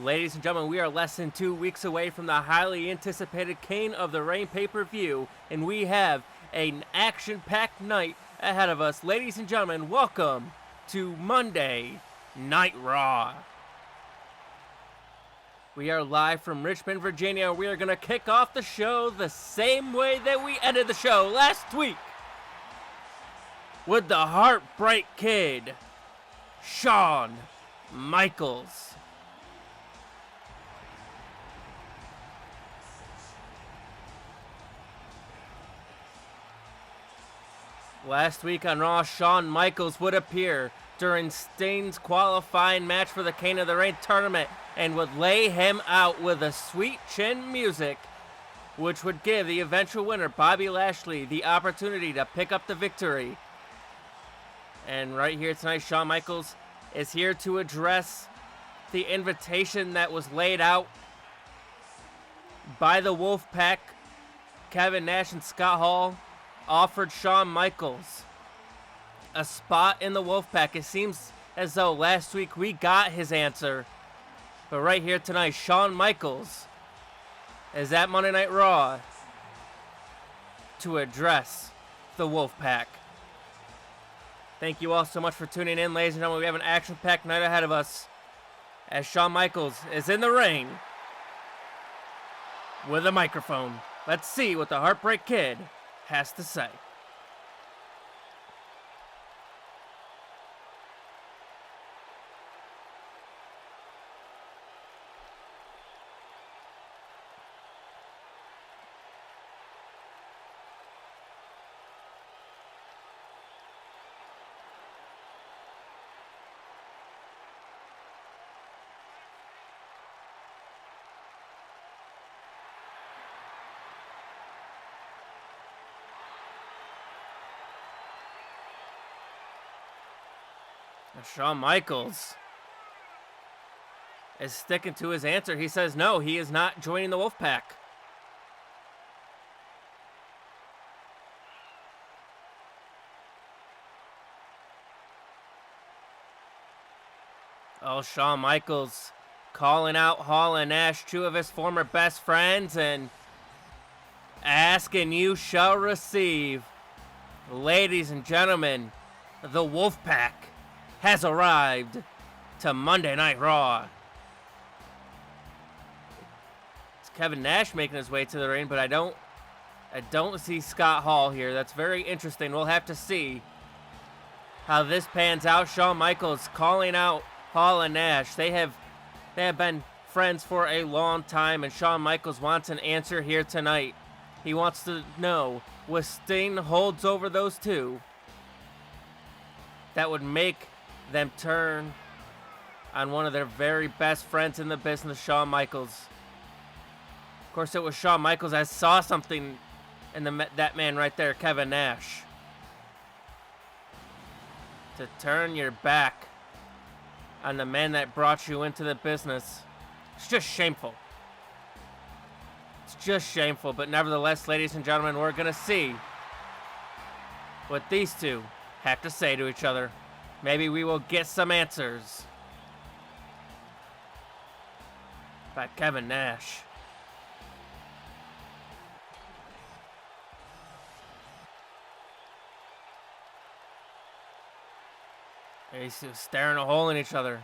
Ladies and gentlemen, we are less than 2 weeks away from the highly anticipated King of the Ring pay-per-view, and we have an action-packed night ahead of us. Ladies and gentlemen, welcome to Monday Night Raw. We are live from Richmond, Virginia. We are going to kick off the show the same way that we ended the show last week, with the Heartbreak Kid, Shawn Michaels. Last week on Raw, Shawn Michaels would appear during Sting's qualifying match for the King of the Ring tournament and would lay him out with a sweet chin music, which would give the eventual winner, Bobby Lashley, the opportunity to pick up the victory. And right here tonight, Shawn Michaels is here to address the invitation that was laid out by the Wolfpack. Kevin Nash and Scott Hall offered Shawn Michaels a spot in the Wolfpack. It seems as though last week we got his answer, but right here tonight, Shawn Michaels is at Monday Night Raw to address the Wolfpack. Thank you all so much for tuning in, ladies and gentlemen. We have an action-packed night ahead of us as Shawn Michaels is in the ring with a microphone. Let's see what the Heartbreak Kid has to say. Shawn Michaels is sticking to his answer. He says no, he is not joining the Wolfpack. Oh, Shawn Michaels calling out Hall and Nash, two of his former best friends, and asking you shall receive. Ladies and gentlemen, the Wolfpack has arrived to Monday Night Raw. It's Kevin Nash making his way to the ring, but I don't see Scott Hall here. That's very interesting. We'll have to see how this pans out. Shawn Michaels calling out Hall and Nash. They have been friends for a long time, and Shawn Michaels wants an answer here tonight. He wants to know, with Sting holds over those two, that would make them turn on one of their very best friends in the business, Shawn Michaels. Of course, it was Shawn Michaels. I saw something in that man right there, Kevin Nash. To turn your back on the man that brought you into the business. It's just shameful. It's just shameful, but nevertheless, ladies and gentlemen, we're going to see what these two have to say to each other. Maybe we will get some answers by Kevin Nash. He's staring a hole in each other.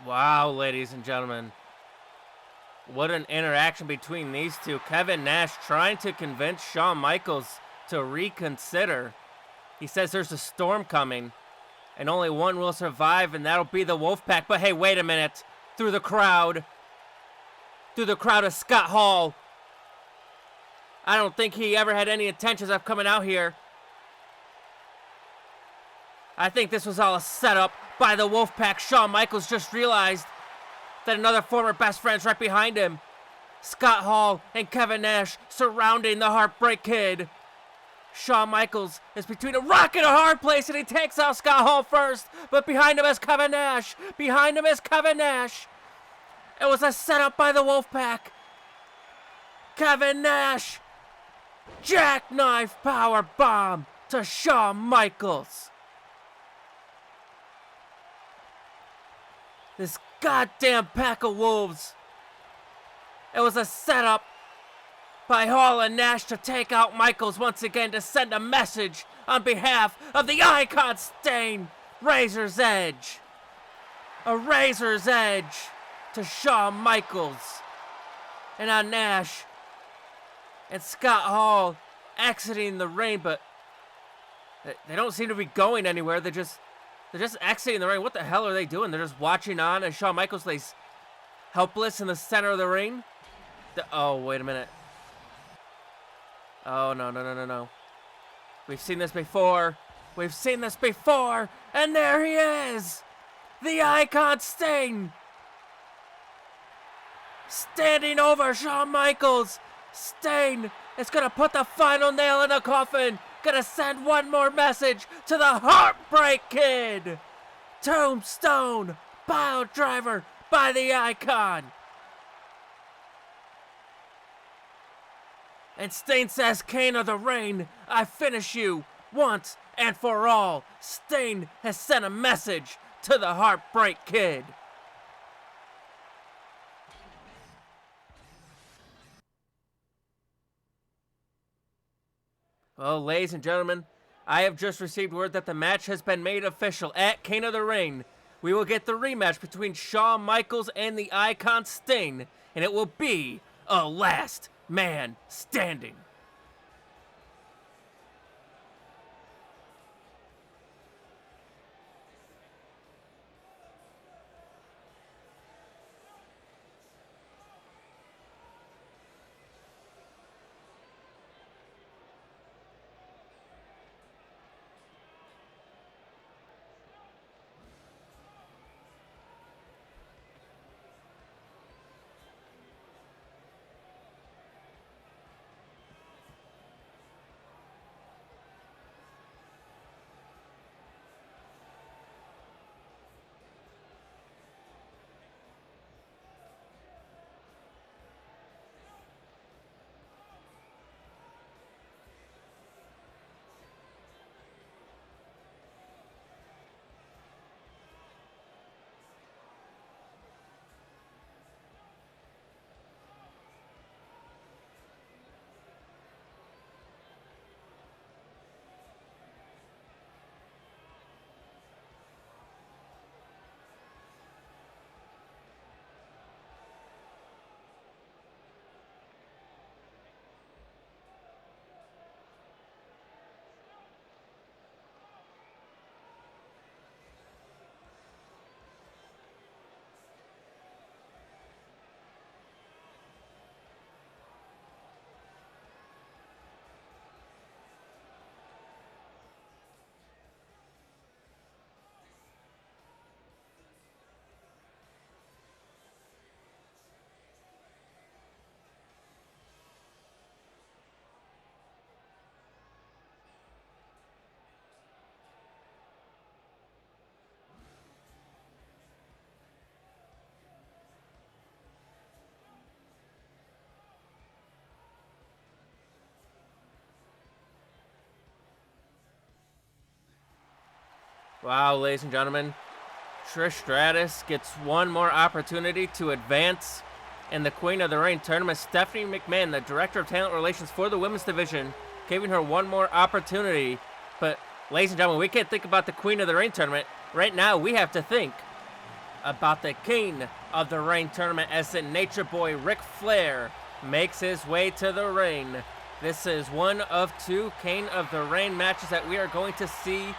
Wow, ladies and gentlemen. What an interaction between these two. Kevin Nash trying to convince Shawn Michaels to reconsider. He says there's a storm coming, And only one will survive, and that'll be the Wolfpack. But hey, wait a minute. Through the crowd of Scott Hall. I don't think he ever had any intentions of coming out here. I think this was all a setup by the Wolfpack. Shawn Michaels just realized that another former best friend's right behind him. Scott Hall and Kevin Nash surrounding the Heartbreak Kid. Shawn Michaels is between a rock and a hard place, and he takes out Scott Hall first, but behind him is Kevin Nash. Behind him is Kevin Nash. It was a setup by the Wolfpack. Kevin Nash. Jackknife power bomb to Shawn Michaels. This goddamn pack of wolves. It was a setup by Hall and Nash to take out Michaels once again, to send a message on behalf of the Icon Stain. Razor's Edge. A Razor's Edge to Shawn Michaels. And on Nash and Scott Hall exiting the ring, but they don't seem to be going anywhere. They're just exiting the ring. What the hell are they doing? They're just watching on as Shawn Michaels lays helpless in the center of the ring. Oh, wait a minute. Oh, no. We've seen this before. And there he is. The Icon Stain. Standing over Shawn Michaels. Stain is going to put the final nail in the coffin. Going to send one more message to the Heartbreak Kid. Tombstone pile driver by the Icon. And Stain says, King of the Ring, I finish you once and for all. Stain has sent a message to the Heartbreak Kid. Well, ladies and gentlemen, I have just received word that the match has been made official. At King of the Ring, we will get the rematch between Shawn Michaels and the Icon Stain, and it will be a last man standing. Wow, ladies and gentlemen, Trish Stratus gets one more opportunity to advance in the Queen of the Ring tournament. Stephanie McMahon, the Director of Talent Relations for the Women's Division, giving her one more opportunity. But, ladies and gentlemen, we can't think about the Queen of the Ring tournament. Right now, we have to think about the King of the Ring tournament as the Nature Boy Ric Flair makes his way to the ring. This is one of two King of the Ring matches that we are going to see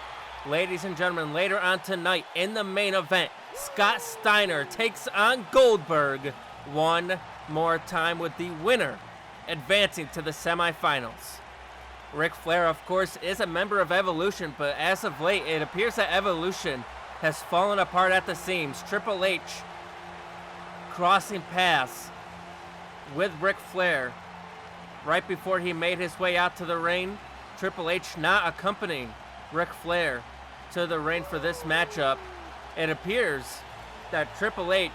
Ladies and gentlemen, later on tonight in the main event, Scott Steiner takes on Goldberg one more time, with the winner advancing to the semifinals. Ric Flair, of course, is a member of Evolution, but as of late, it appears that Evolution has fallen apart at the seams. Triple H crossing paths with Ric Flair right before he made his way out to the ring. Triple H not accompanying Ric Flair to the ring for this matchup. It appears that Triple H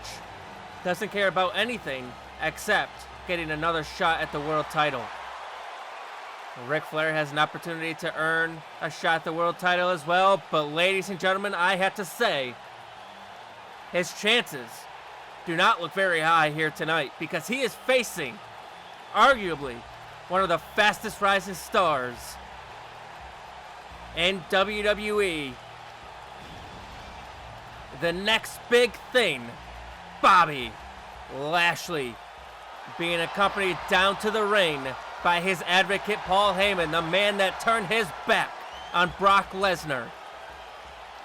doesn't care about anything except getting another shot at the world title. Ric Flair has an opportunity to earn a shot at the world title as well, but ladies and gentlemen, I have to say, his chances do not look very high here tonight, because he is facing arguably one of the fastest rising stars in WWE. The next big thing, Bobby Lashley, being accompanied down to the ring by his advocate Paul Heyman, the man that turned his back on Brock Lesnar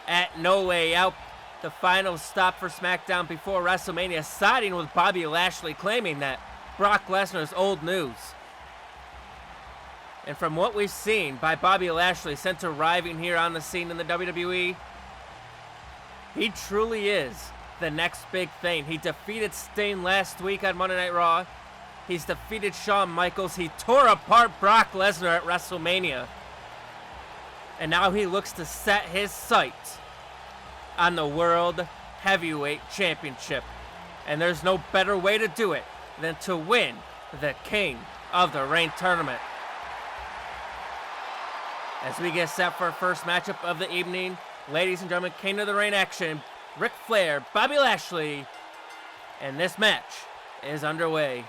at No Way Out, the final stop for SmackDown before WrestleMania, siding with Bobby Lashley, claiming that Brock Lesnar is old news. And from what we've seen by Bobby Lashley since arriving here on the scene in the WWE, he truly is the next big thing. He defeated Sting last week on Monday Night Raw. He's defeated Shawn Michaels. He tore apart Brock Lesnar at WrestleMania. And now he looks to set his sights on the World Heavyweight Championship. And there's no better way to do it than to win the King of the Ring tournament. As we get set for our first matchup of the evening, ladies and gentlemen, King of the Ring action, Ric Flair, Bobby Lashley, and this match is underway.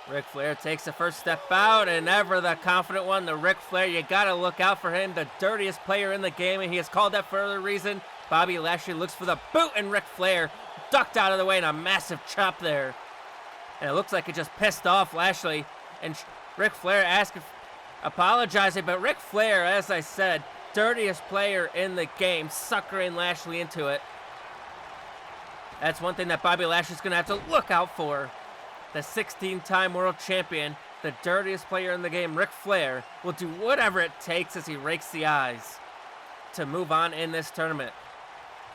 Ric Flair takes the first step out, and ever the confident one, the Ric Flair, you gotta look out for him, the dirtiest player in the game, and he is called that for a reason. Bobby Lashley looks for the boot, and Ric Flair ducked out of the way in a massive chop there. And it looks like it just pissed off Lashley, and Ric Flair apologizing, but Ric Flair, as I said, dirtiest player in the game, suckering Lashley into it. That's one thing that Bobby Lashley's gonna have to look out for. The 16-time world champion, the dirtiest player in the game, Ric Flair, will do whatever it takes as he rakes the eyes to move on in this tournament.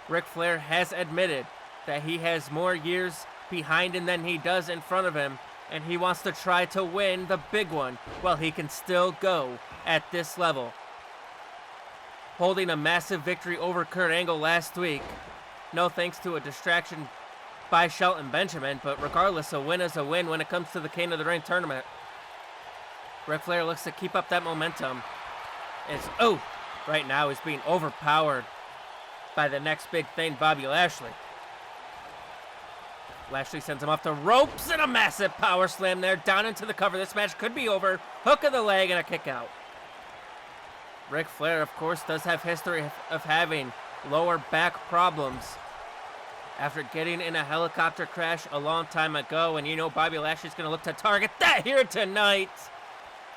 Ric Flair has admitted that he has more years behind him than he does in front of him, and he wants to try to win the big one while he can still go at this level. Holding a massive victory over Kurt Angle last week, no thanks to a distraction by Shelton Benjamin, but regardless, a win is a win when it comes to the King of the Ring tournament. Ric Flair looks to keep up that momentum. Right now he's being overpowered by the next big thing, Bobby Lashley. Lashley sends him off the ropes, and a massive power slam there, down into the cover. This match could be over. Hook of the leg and a kick out. Ric Flair, of course, does have history of having lower back problems after getting in a helicopter crash a long time ago, and you know Bobby Lashley's going to look to target that here tonight,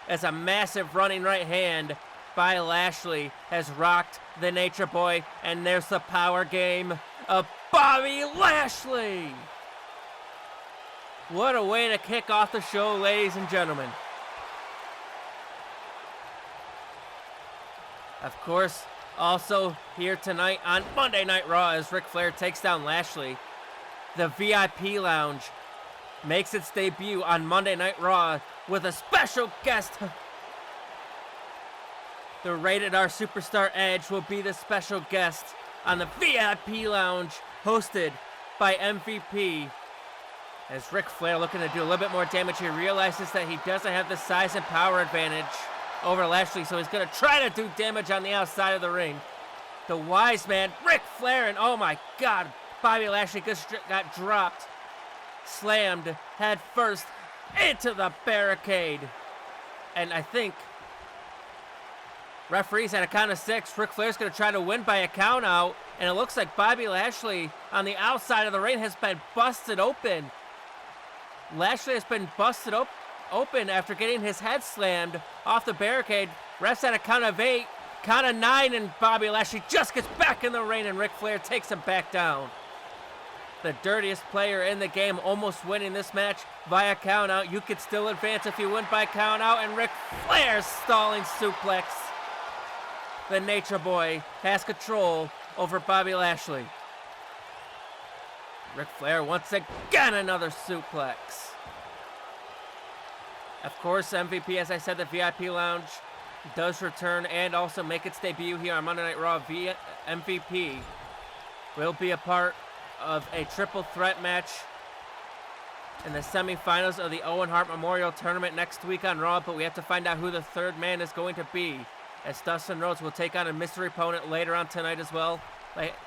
as a massive running right hand by Lashley has rocked the Nature Boy, and there's the power game of Bobby Lashley. What a way to kick off the show, ladies and gentlemen. Of course, also here tonight on Monday Night Raw, as Ric Flair takes down Lashley, the VIP Lounge makes its debut on Monday Night Raw with a special guest. The Rated R Superstar Edge will be the special guest on the VIP Lounge, hosted by MVP. As Ric Flair looking to do a little bit more damage, he realizes that he doesn't have the size and power advantage over Lashley, so he's going to try to do damage on the outside of the ring. The wise man, Ric Flair, and oh my God, Bobby Lashley just got dropped, slammed head first into the barricade. And I think referees at a count of 6. Ric Flair's going to try to win by a count out, and it looks like Bobby Lashley on the outside of the ring has been busted open. Lashley has been busted open after getting his head slammed off the barricade. Refs at a count of 8 Count of 9, and Bobby Lashley just gets back in the ring, and Ric Flair takes him back down. The dirtiest player in the game almost winning this match via countout. You could still advance if you win by countout, and Ric Flair stalling suplex. The Nature Boy has control over Bobby Lashley. Ric Flair once again another suplex. Of course, MVP, as I said, the VIP Lounge does return and also make its debut here on Monday Night Raw. MVP will be a part of a triple threat match in the semifinals of the Owen Hart Memorial Tournament next week on Raw, but we have to find out who the third man is going to be, as Dustin Rhodes will take on a mystery opponent later on tonight as well.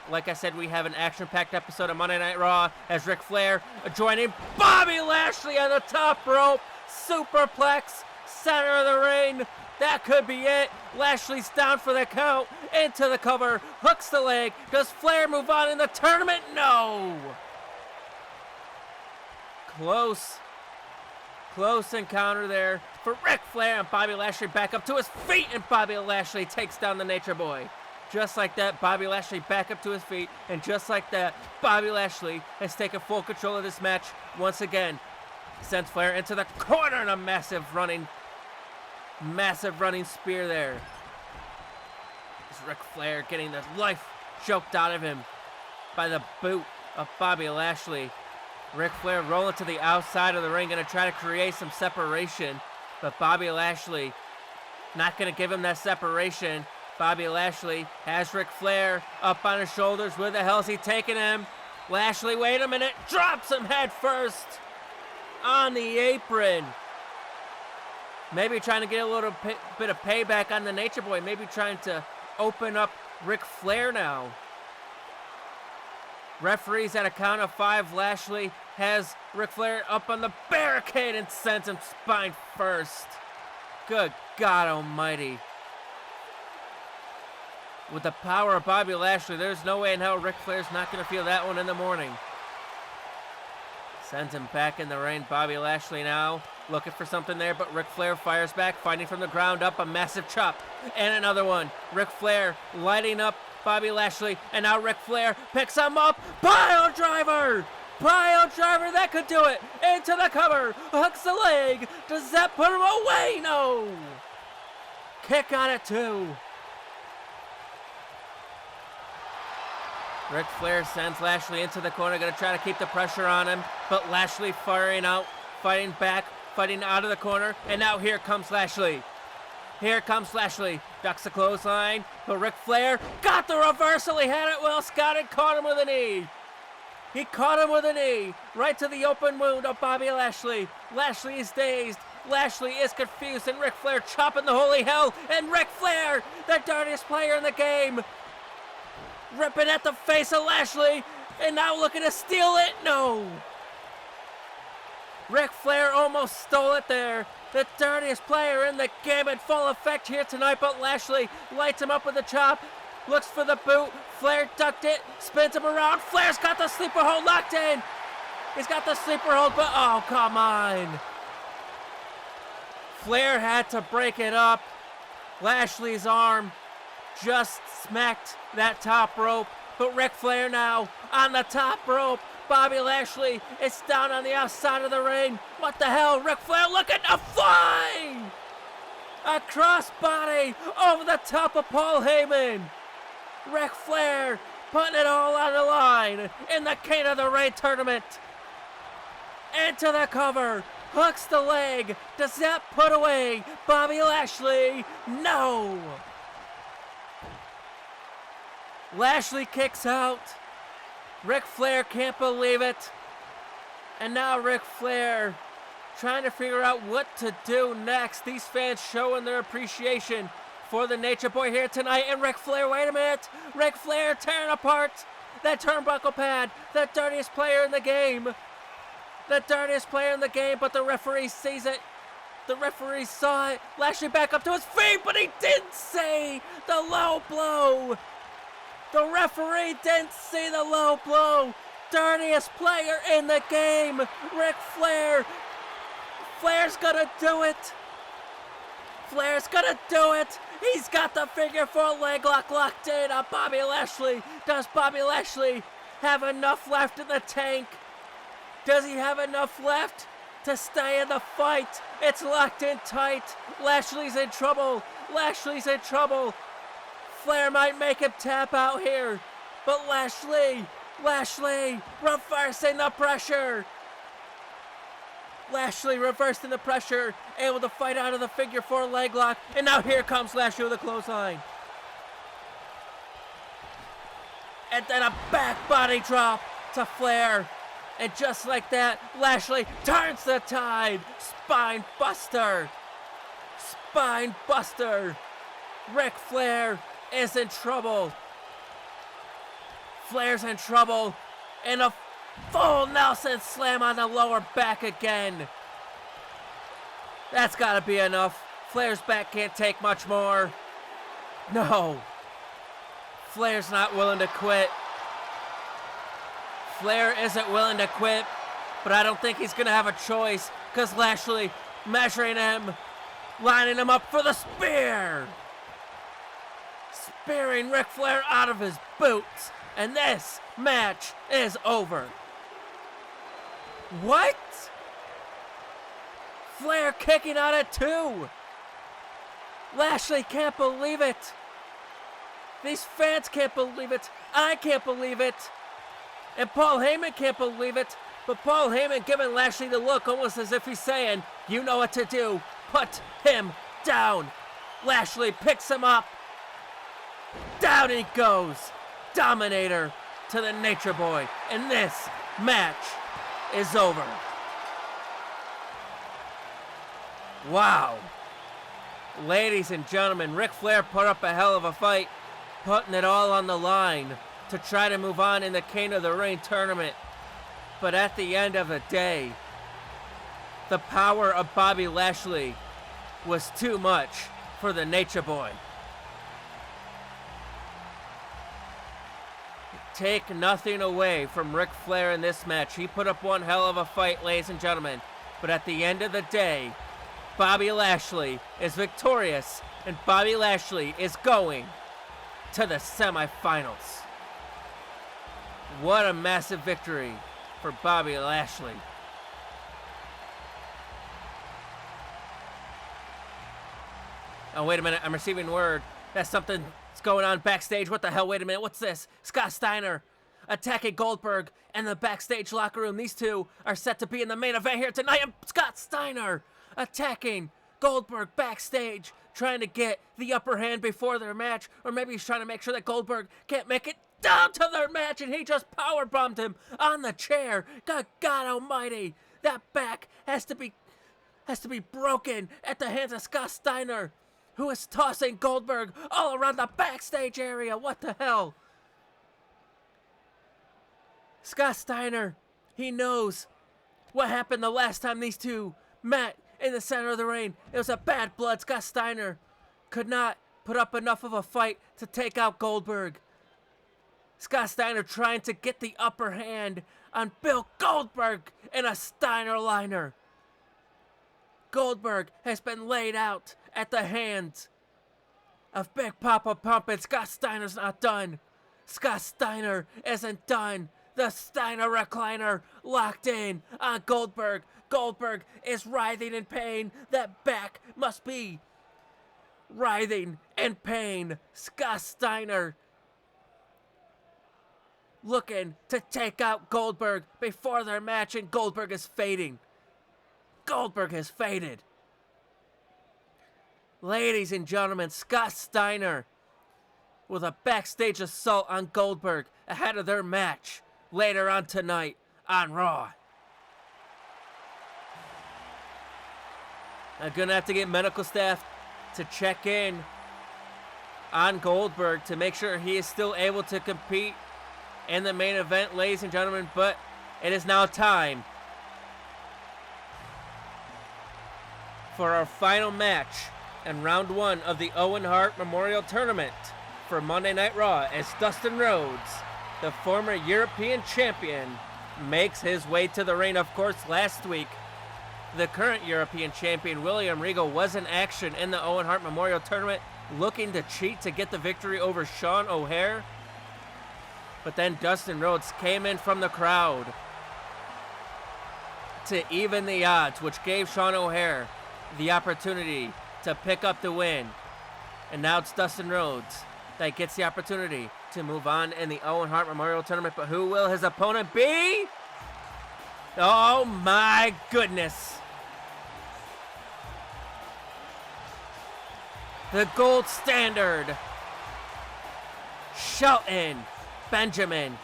Like I said, we have an action-packed episode of Monday Night Raw as Ric Flair joining Bobby Lashley on the top rope. Superplex, center of the ring. That could be it. Lashley's down for the count. Into the cover. Hooks the leg. Does Flair move on in the tournament? No. Close encounter there for Ric Flair, and Bobby Lashley back up to his feet, and Bobby Lashley takes down the Nature Boy. Just like that, Bobby Lashley back up to his feet, and just like that, Bobby Lashley has taken full control of this match once again. Sends Flair into the corner, and a massive running spear there. It's Ric Flair getting the life choked out of him by the boot of Bobby Lashley. Ric Flair rolling to the outside of the ring, going to try to create some separation, but Bobby Lashley not going to give him that separation. Bobby Lashley has Ric Flair up on his shoulders. Where the hell is he taking him? Lashley, wait a minute, drops him head first on the apron. Maybe trying to get a little bit of payback on the Nature Boy. Maybe trying to open up Ric Flair now. Referees at a count of 5. Lashley has Ric Flair up on the barricade and sends him spine first. Good God almighty. With the power of Bobby Lashley, there's no way in hell Ric Flair's not going to feel that one in the morning. Sends him back in the ring. Bobby Lashley now looking for something there, but Ric Flair fires back, fighting from the ground up. A massive chop and another one. Ric Flair lighting up Bobby Lashley, and now Ric Flair picks him up. Pile driver! Pile driver, that could do it. Into the cover. Hooks the leg. Does that put him away? No. Kick on it too. Ric Flair sends Lashley into the corner, going to try to keep the pressure on him, but Lashley firing out, fighting back, fighting out of the corner, and now here comes Lashley. Here comes Lashley, ducks the clothesline, but Ric Flair got the reversal. He had it well scouted, caught him with a knee. He caught him with a knee, right to the open wound of Bobby Lashley. Lashley is dazed. Lashley is confused, and Ric Flair chopping the holy hell, and Ric Flair, the dirtiest player in the game, ripping at the face of Lashley, and now looking to steal it. No. Ric Flair almost stole it there. The dirtiest player in the game in full effect here tonight, but Lashley lights him up with a chop, looks for the boot. Flair ducked it, spins him around. Flair's got the sleeper hold locked in. He's got the sleeper hold, but oh, come on. Flair had to break it up. Lashley's arm just smacked that top rope, but Ric Flair now on the top rope. Bobby Lashley is down on the outside of the ring. What the hell? Ric Flair looking to fly! A crossbody over the top of Paul Heyman. Ric Flair putting it all on the line in the King of the Ring tournament. Into the cover. Hooks the leg. Does that put away Bobby Lashley? No! Lashley kicks out. Ric Flair can't believe it. And now Ric Flair trying to figure out what to do next. These fans showing their appreciation for the Nature Boy here tonight. And Ric Flair, wait a minute. Ric Flair tearing apart that turnbuckle pad. The dirtiest player in the game. The dirtiest player in the game, but the referee sees it. The referee saw it. Lashley back up to his feet, but he didn't see the low blow. The referee didn't see the low blow. Dirtiest player in the game, Ric Flair. Flair's gonna do it. Flair's gonna do it. He's got the figure four leg lock locked in on Bobby Lashley. Does Bobby Lashley have enough left in the tank? Does he have enough left to stay in the fight? It's locked in tight. Lashley's in trouble. Lashley's in trouble. Flair might make him tap out here. But Lashley reversing the pressure. Lashley reversing the pressure, able to fight out of the figure four leg lock, and now here comes Lashley with a clothesline. And then a back body drop to Flair. And just like that, Lashley turns the tide. Spine buster. Spine buster. Ric Flair is in trouble. Flair's in trouble. And a full Nelson slam on the lower back again. That's gotta be enough. Flair's back can't take much more. No. Flair's not willing to quit. Flair isn't willing to quit, but I don't think he's gonna have a choice, because Lashley measuring him, lining him up for the spear. Spearing Ric Flair out of his boots, and this match is over. What? Flair kicking out at 2. Lashley can't believe it. These fans can't believe it. I can't believe it. And Paul Heyman can't believe it. But Paul Heyman giving Lashley the look almost as if he's saying, you know what to do. Put him down. Lashley picks him up. Down he goes. Dominator to the Nature Boy. And this match is over. Wow. Ladies and gentlemen, Ric Flair put up a hell of a fight, putting it all on the line to try to move on in the King of the Ring tournament. But at the end of the day, the power of Bobby Lashley was too much for the Nature Boy. Take nothing away from Ric Flair in this match. He put up one hell of a fight, ladies and gentlemen. But at the end of the day, Bobby Lashley is victorious, and Bobby Lashley is going to the semifinals. What a massive victory for Bobby Lashley. Oh, wait a minute. I'm receiving word that something's going on backstage. What the hell? Wait a minute. What's this? Scott Steiner attacking Goldberg in the backstage locker room. These two are set to be in the main event here tonight. And Scott Steiner attacking Goldberg backstage, trying to get the upper hand before their match. Or maybe he's trying to make sure that Goldberg can't make it down to their match, and he just powerbombed him on the chair. God almighty. That back has to be broken at the hands of Scott Steiner, who is tossing Goldberg all around the backstage area. What the hell? Scott Steiner, he knows what happened the last time these two met in the center of the ring. It was a bad blood. Scott Steiner could not put up enough of a fight to take out Goldberg. Scott Steiner trying to get the upper hand on Bill Goldberg in a Steiner liner. Goldberg has been laid out at the hands of Big Papa Pump, and Scott Steiner's not done. Scott Steiner isn't done. The Steiner recliner locked in on Goldberg. Goldberg is writhing in pain. That back must be writhing in pain. Scott Steiner looking to take out Goldberg before their match, and Goldberg is fading. Goldberg has faded. Ladies and gentlemen, Scott Steiner with a backstage assault on Goldberg ahead of their match later on tonight on Raw. I'm gonna have to get medical staff to check in on Goldberg to make sure he is still able to compete in the main event, ladies and gentlemen, but it is now time for our final match in round 1 of the Owen Hart Memorial Tournament for Monday Night Raw, as Dustin Rhodes, the former European champion, makes his way to the ring. Of course, last week the current European champion, William Regal, was in action in the Owen Hart Memorial Tournament, looking to cheat to get the victory over Sean O'Haire. But then Dustin Rhodes came in from the crowd to even the odds, which gave Sean O'Haire the opportunity to pick up the win. And now it's Dustin Rhodes that gets the opportunity to move on in the Owen Hart Memorial Tournament. But who will his opponent be? Oh my goodness. The gold standard, Shelton Benjamin,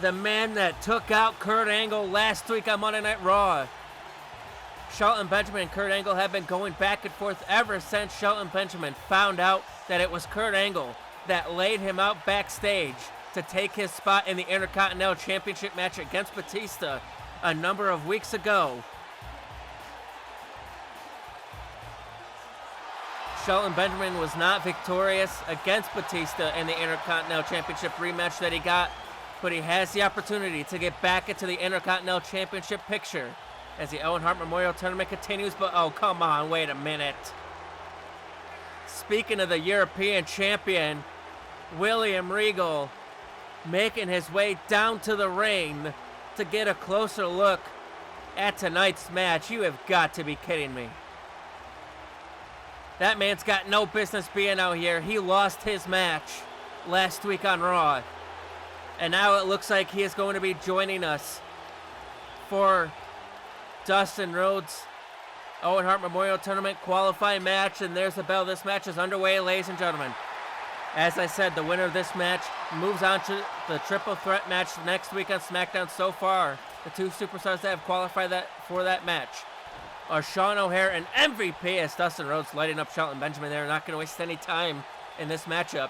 the man that took out Kurt Angle last week on Monday Night Raw. Shelton Benjamin and Kurt Angle have been going back and forth ever since Shelton Benjamin found out that it was Kurt Angle that laid him out backstage to take his spot in the Intercontinental Championship match against Batista a number of weeks ago. Shelton Benjamin was not victorious against Batista in the Intercontinental Championship rematch that he got, but he has the opportunity to get back into the Intercontinental Championship picture as the Owen Hart Memorial Tournament continues. But oh, come on, wait a minute. Speaking of the European champion, William Regal making his way down to the ring to get a closer look at tonight's match. You have got to be kidding me. That man's got no business being out here. He lost his match last week on Raw. And now it looks like he is going to be joining us for Dustin Rhodes' Owen Hart Memorial Tournament qualifying match. And there's the bell. This match is underway, ladies and gentlemen. As I said, the winner of this match moves on to the triple threat match next week on SmackDown. So far, the two superstars that have qualified for that match are Sean O'Haire and MVP, as Dustin Rhodes lighting up Shelton Benjamin. They're not going to waste any time in this matchup.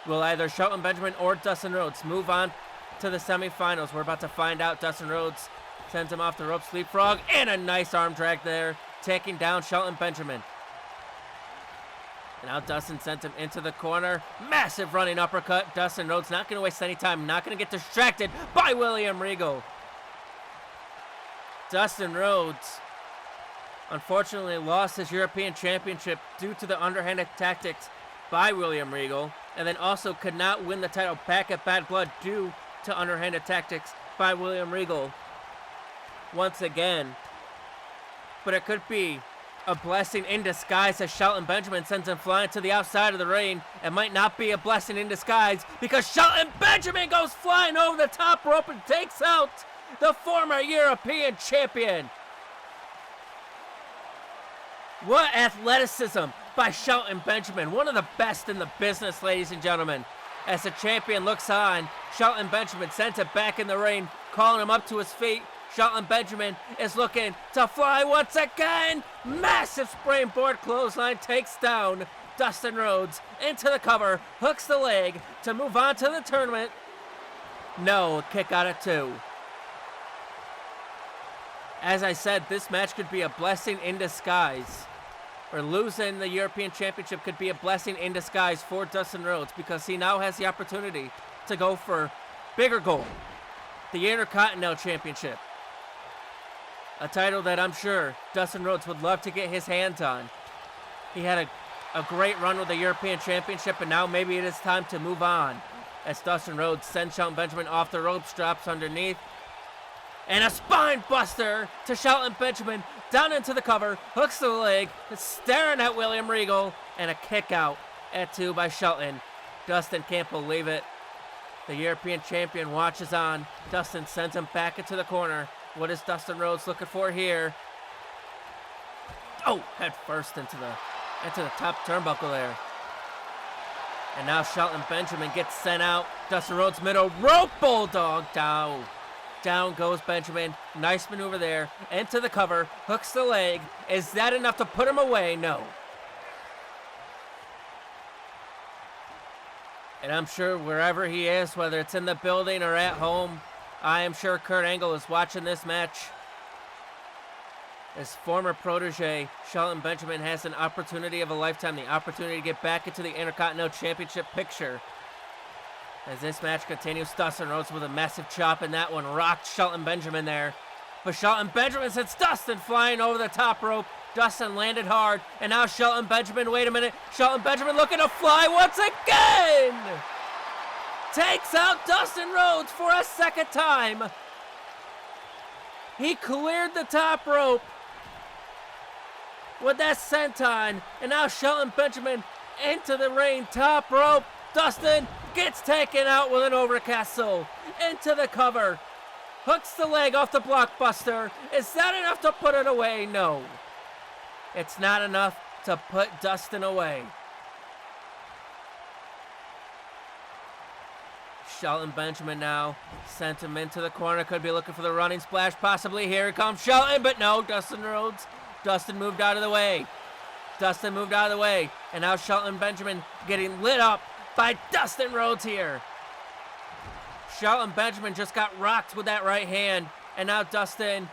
Will either Shelton Benjamin or Dustin Rhodes move on to the semifinals? We're about to find out. Dustin Rhodes sends him off the ropes, leapfrog, and a nice arm drag there, taking down Shelton Benjamin. And now Dustin sent him into the corner. Massive running uppercut. Dustin Rhodes not going to waste any time, not going to get distracted by William Regal. Dustin Rhodes unfortunately lost his European Championship due to the underhanded tactics by William Regal, and then also could not win the title back at Bad Blood due to underhanded tactics by William Regal once again. But it could be a blessing in disguise as Shelton Benjamin sends him flying to the outside of the ring. It might not be a blessing in disguise because Shelton Benjamin goes flying over the top rope and takes out the former European champion. What athleticism by Shelton Benjamin, one of the best in the business, ladies and gentlemen. As the champion looks on, Shelton Benjamin sends it back in the ring, calling him up to his feet. Shelton Benjamin is looking to fly once again. Massive springboard clothesline takes down Dustin Rhodes into the cover, hooks the leg to move on to the tournament. No, kick out at 2. As I said, this match could be a blessing in disguise. Or losing the European Championship could be a blessing in disguise for Dustin Rhodes because he now has the opportunity to go for bigger goal, the Intercontinental Championship. A title that I'm sure Dustin Rhodes would love to get his hands on. He had a great run with the European Championship, and now maybe it is time to move on. As Dustin Rhodes sends Shelton Benjamin off the ropes, drops underneath. And a spine buster to Shelton Benjamin, down into the cover, hooks the leg, staring at William Regal, and a kick out at 2 by Shelton. Dustin can't believe it. The European champion watches on. Dustin sends him back into the corner. What is Dustin Rhodes looking for here? Oh, head first into the top turnbuckle there. And now Shelton Benjamin gets sent out. Dustin Rhodes middle rope bulldog down. Down goes Benjamin. Nice maneuver there. Into the cover. Hooks the leg. Is that enough to put him away? No. And I'm sure wherever he is, whether it's in the building or at home, I am sure Kurt Angle is watching this match. His former protege, Shelton Benjamin, has an opportunity of a lifetime. The opportunity to get back into the Intercontinental Championship picture. As this match continues, Dustin Rhodes with a massive chop, and that one rocked Shelton Benjamin there. But Shelton Benjamin sends Dustin flying over the top rope. Dustin landed hard, and now Shelton Benjamin, wait a minute. Shelton Benjamin looking to fly once again! Takes out Dustin Rhodes for a second time. He cleared the top rope with that senton, and now Shelton Benjamin into the ring, top rope. Dustin gets taken out with an overcastle into the cover. Hooks the leg off the blockbuster. Is that enough to put it away? No. It's not enough to put Dustin away. Shelton Benjamin now sent him into the corner. Could be looking for the running splash. Possibly here comes Shelton, but no, Dustin Rhodes. Dustin moved out of the way. Dustin moved out of the way. And now Shelton Benjamin getting lit up by Dustin Rhodes here. Shelton Benjamin just got rocked with that right hand. And now Dustin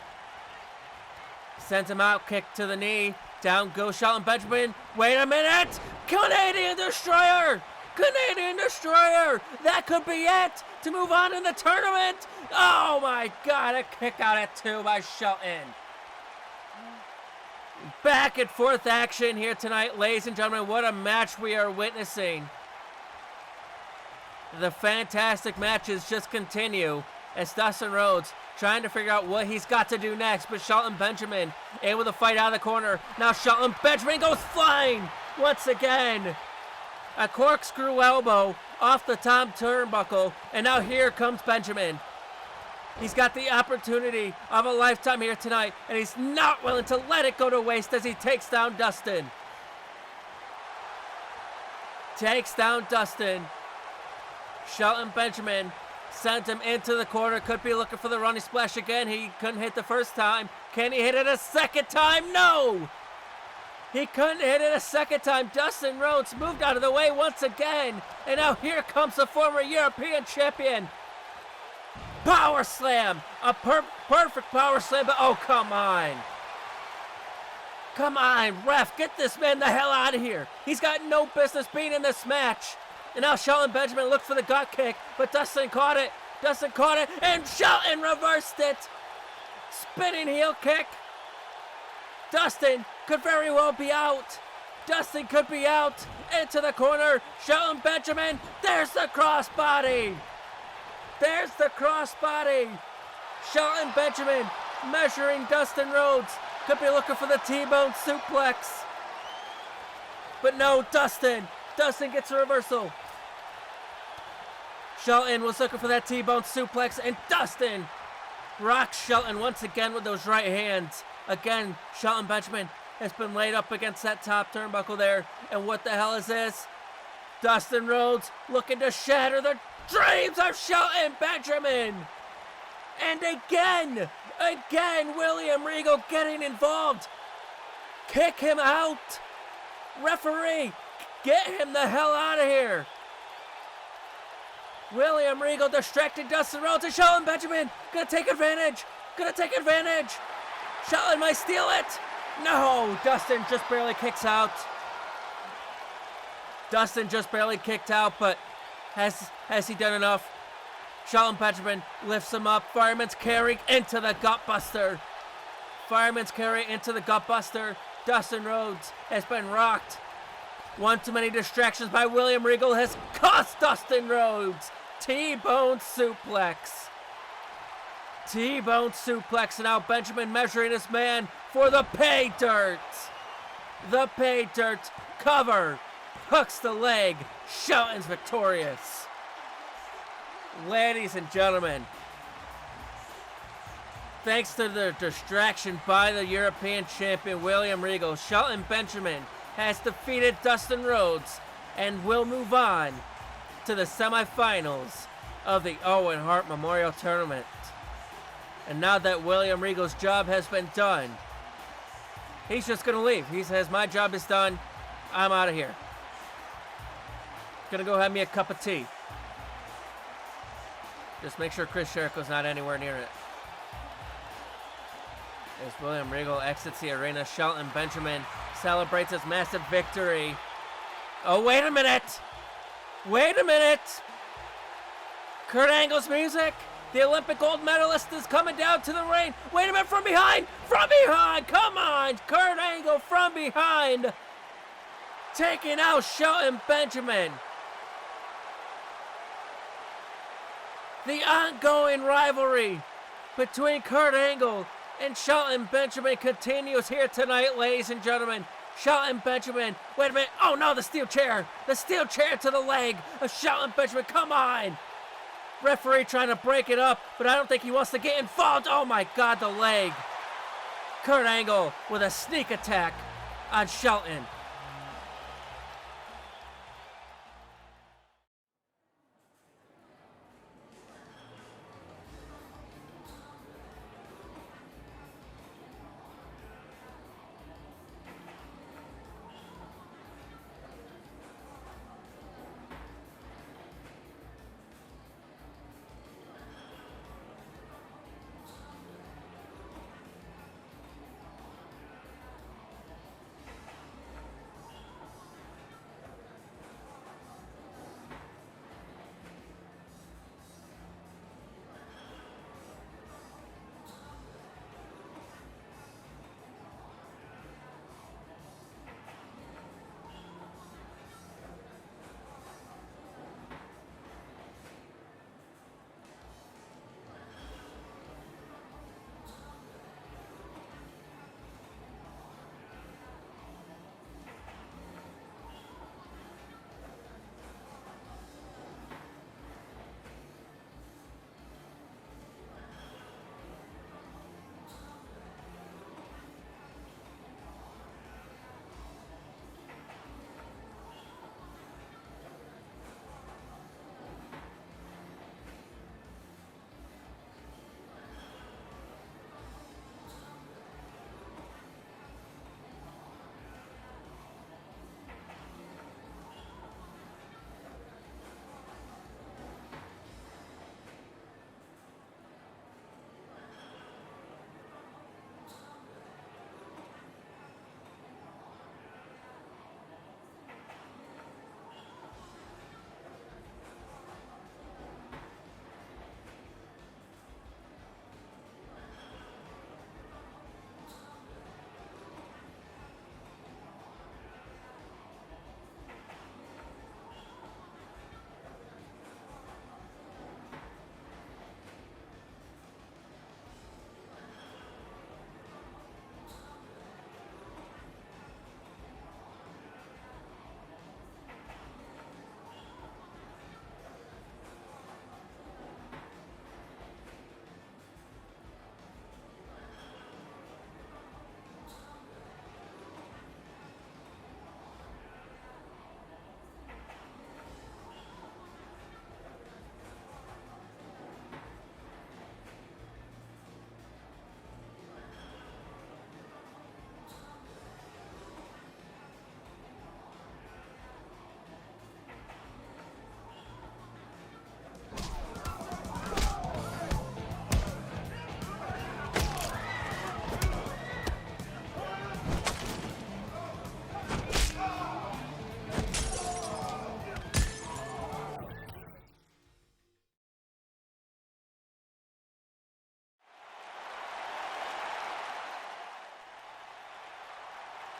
sends him out, kick to the knee. Down goes Shelton Benjamin. Wait a minute! Canadian Destroyer! Canadian Destroyer! That could be it to move on in the tournament! Oh my God, a kick out at 2 by Shelton. Back and forth action here tonight, ladies and gentlemen. What a match we are witnessing. The fantastic matches just continue as Dustin Rhodes trying to figure out what he's got to do next, but Shelton Benjamin able to fight out of the corner. Now Shelton Benjamin goes flying once again. A corkscrew elbow off the top turnbuckle, and now here comes Benjamin. He's got the opportunity of a lifetime here tonight, and he's not willing to let it go to waste as he takes down Dustin. Takes down Dustin. Shelton Benjamin sent him into the corner. Could be looking for the running splash again. He couldn't hit the first time. Can he hit it a second time? No! He couldn't hit it a second time. Dustin Rhodes moved out of the way once again. And now here comes the former European champion. Power slam. A perfect power slam. But oh, come on. Come on, ref. Get this man the hell out of here. He's got no business being in this match. And now Shelton Benjamin looked for the gut kick, but Dustin caught it. Dustin caught it, and Shelton reversed it. Spinning heel kick. Dustin could very well be out. Dustin could be out. Into the corner. Shelton Benjamin. There's the crossbody. There's the crossbody. Shelton Benjamin measuring Dustin Rhodes. Could be looking for the T-bone suplex. But no, Dustin. Dustin gets a reversal. Shelton was looking for that T-bone suplex, and Dustin rocks Shelton once again with those right hands. Again, Shelton Benjamin has been laid up against that top turnbuckle there. And what the hell is this? Dustin Rhodes looking to shatter the dreams of Shelton Benjamin. And again, William Regal getting involved. Kick him out. Referee, get him the hell out of here. William Regal distracting Dustin Rhodes, and Shelton Benjamin gonna take advantage. Shelton might steal it. No, Dustin just barely kicks out. Dustin just barely kicked out, but has he done enough? Shelton Benjamin lifts him up. Fireman's carry into the gutbuster. Dustin Rhodes has been rocked. One too many distractions by William Regal has cost Dustin Rhodes. T-bone suplex. And now Benjamin measuring his man for the pay dirt. Cover. Hooks the leg. Shelton's victorious. Ladies and gentlemen, thanks to the distraction by the European champion William Regal, Shelton Benjamin has defeated Dustin Rhodes and will move on to the semifinals of the Owen Hart Memorial Tournament. And now that William Regal's job has been done, he's just going to leave. He says, my job is done. I'm out of here. Gonna go have me a cup of tea. Just make sure Chris Jericho's not anywhere near it. As William Regal exits the arena, Shelton Benjamin celebrates his massive victory. Oh, wait a minute. Kurt Angle's music. The Olympic gold medalist is coming down to the ring. Wait a minute, from behind! From behind! Come on! Kurt Angle from behind. Taking out Shelton Benjamin. The ongoing rivalry between Kurt Angle and Shelton Benjamin continues here tonight, ladies and gentlemen. Shelton Benjamin, wait a minute. Oh no, the steel chair. The steel chair to the leg of Shelton Benjamin. Come on. Referee trying to break it up, but I don't think he wants to get involved. Oh my God, the leg. Kurt Angle with a sneak attack on Shelton.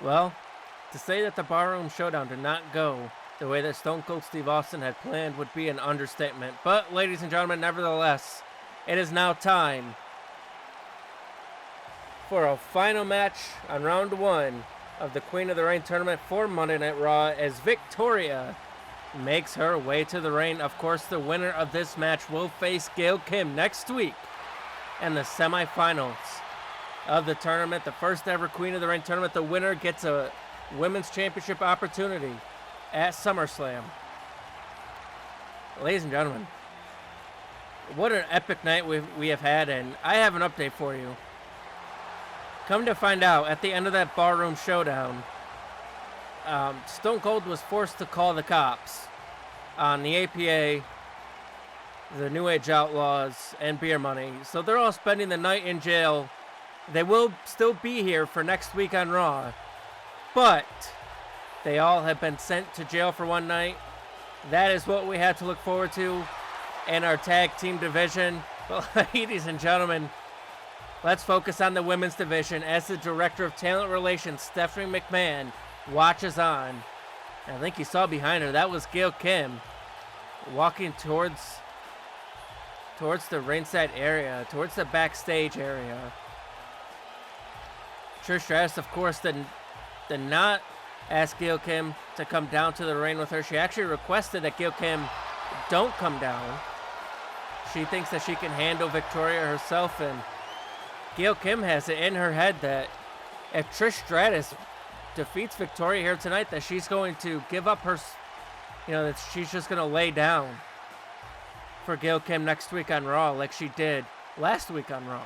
Well, to say that the Barroom Showdown did not go the way that Stone Cold Steve Austin had planned would be an understatement. But, ladies and gentlemen, nevertheless, it is now time for a final match on round one of the Queen of the Ring tournament for Monday Night Raw as Victoria makes her way to the ring. Of course, the winner of this match will face Gail Kim next week in the semifinals of the tournament, the first ever Queen of the Ring tournament. The winner gets a women's championship opportunity at SummerSlam. Ladies and gentlemen, what an epic night we have had, and I have an update for you. Come to find out, at the end of that Barroom Showdown, Stone Cold was forced to call the cops on the APA, the New Age Outlaws, and Beer Money. So they're all spending the night in jail. They will still be here for next week on Raw, but they all have been sent to jail for one night. That is what we had to look forward to in our tag team division. Well, ladies and gentlemen, let's focus on the women's division as the Director of Talent Relations, Stephanie McMahon, watches on. I think you saw behind her, that was Gail Kim walking towards the ringside area, towards the backstage area. Trish Stratus, of course, did not ask Gail Kim to come down to the ring with her. She actually requested that Gail Kim don't come down. She thinks that she can handle Victoria herself, and Gail Kim has it in her head that if Trish Stratus defeats Victoria here tonight, that she's going to give up her, that she's just going to lay down for Gail Kim next week on Raw like she did last week on Raw.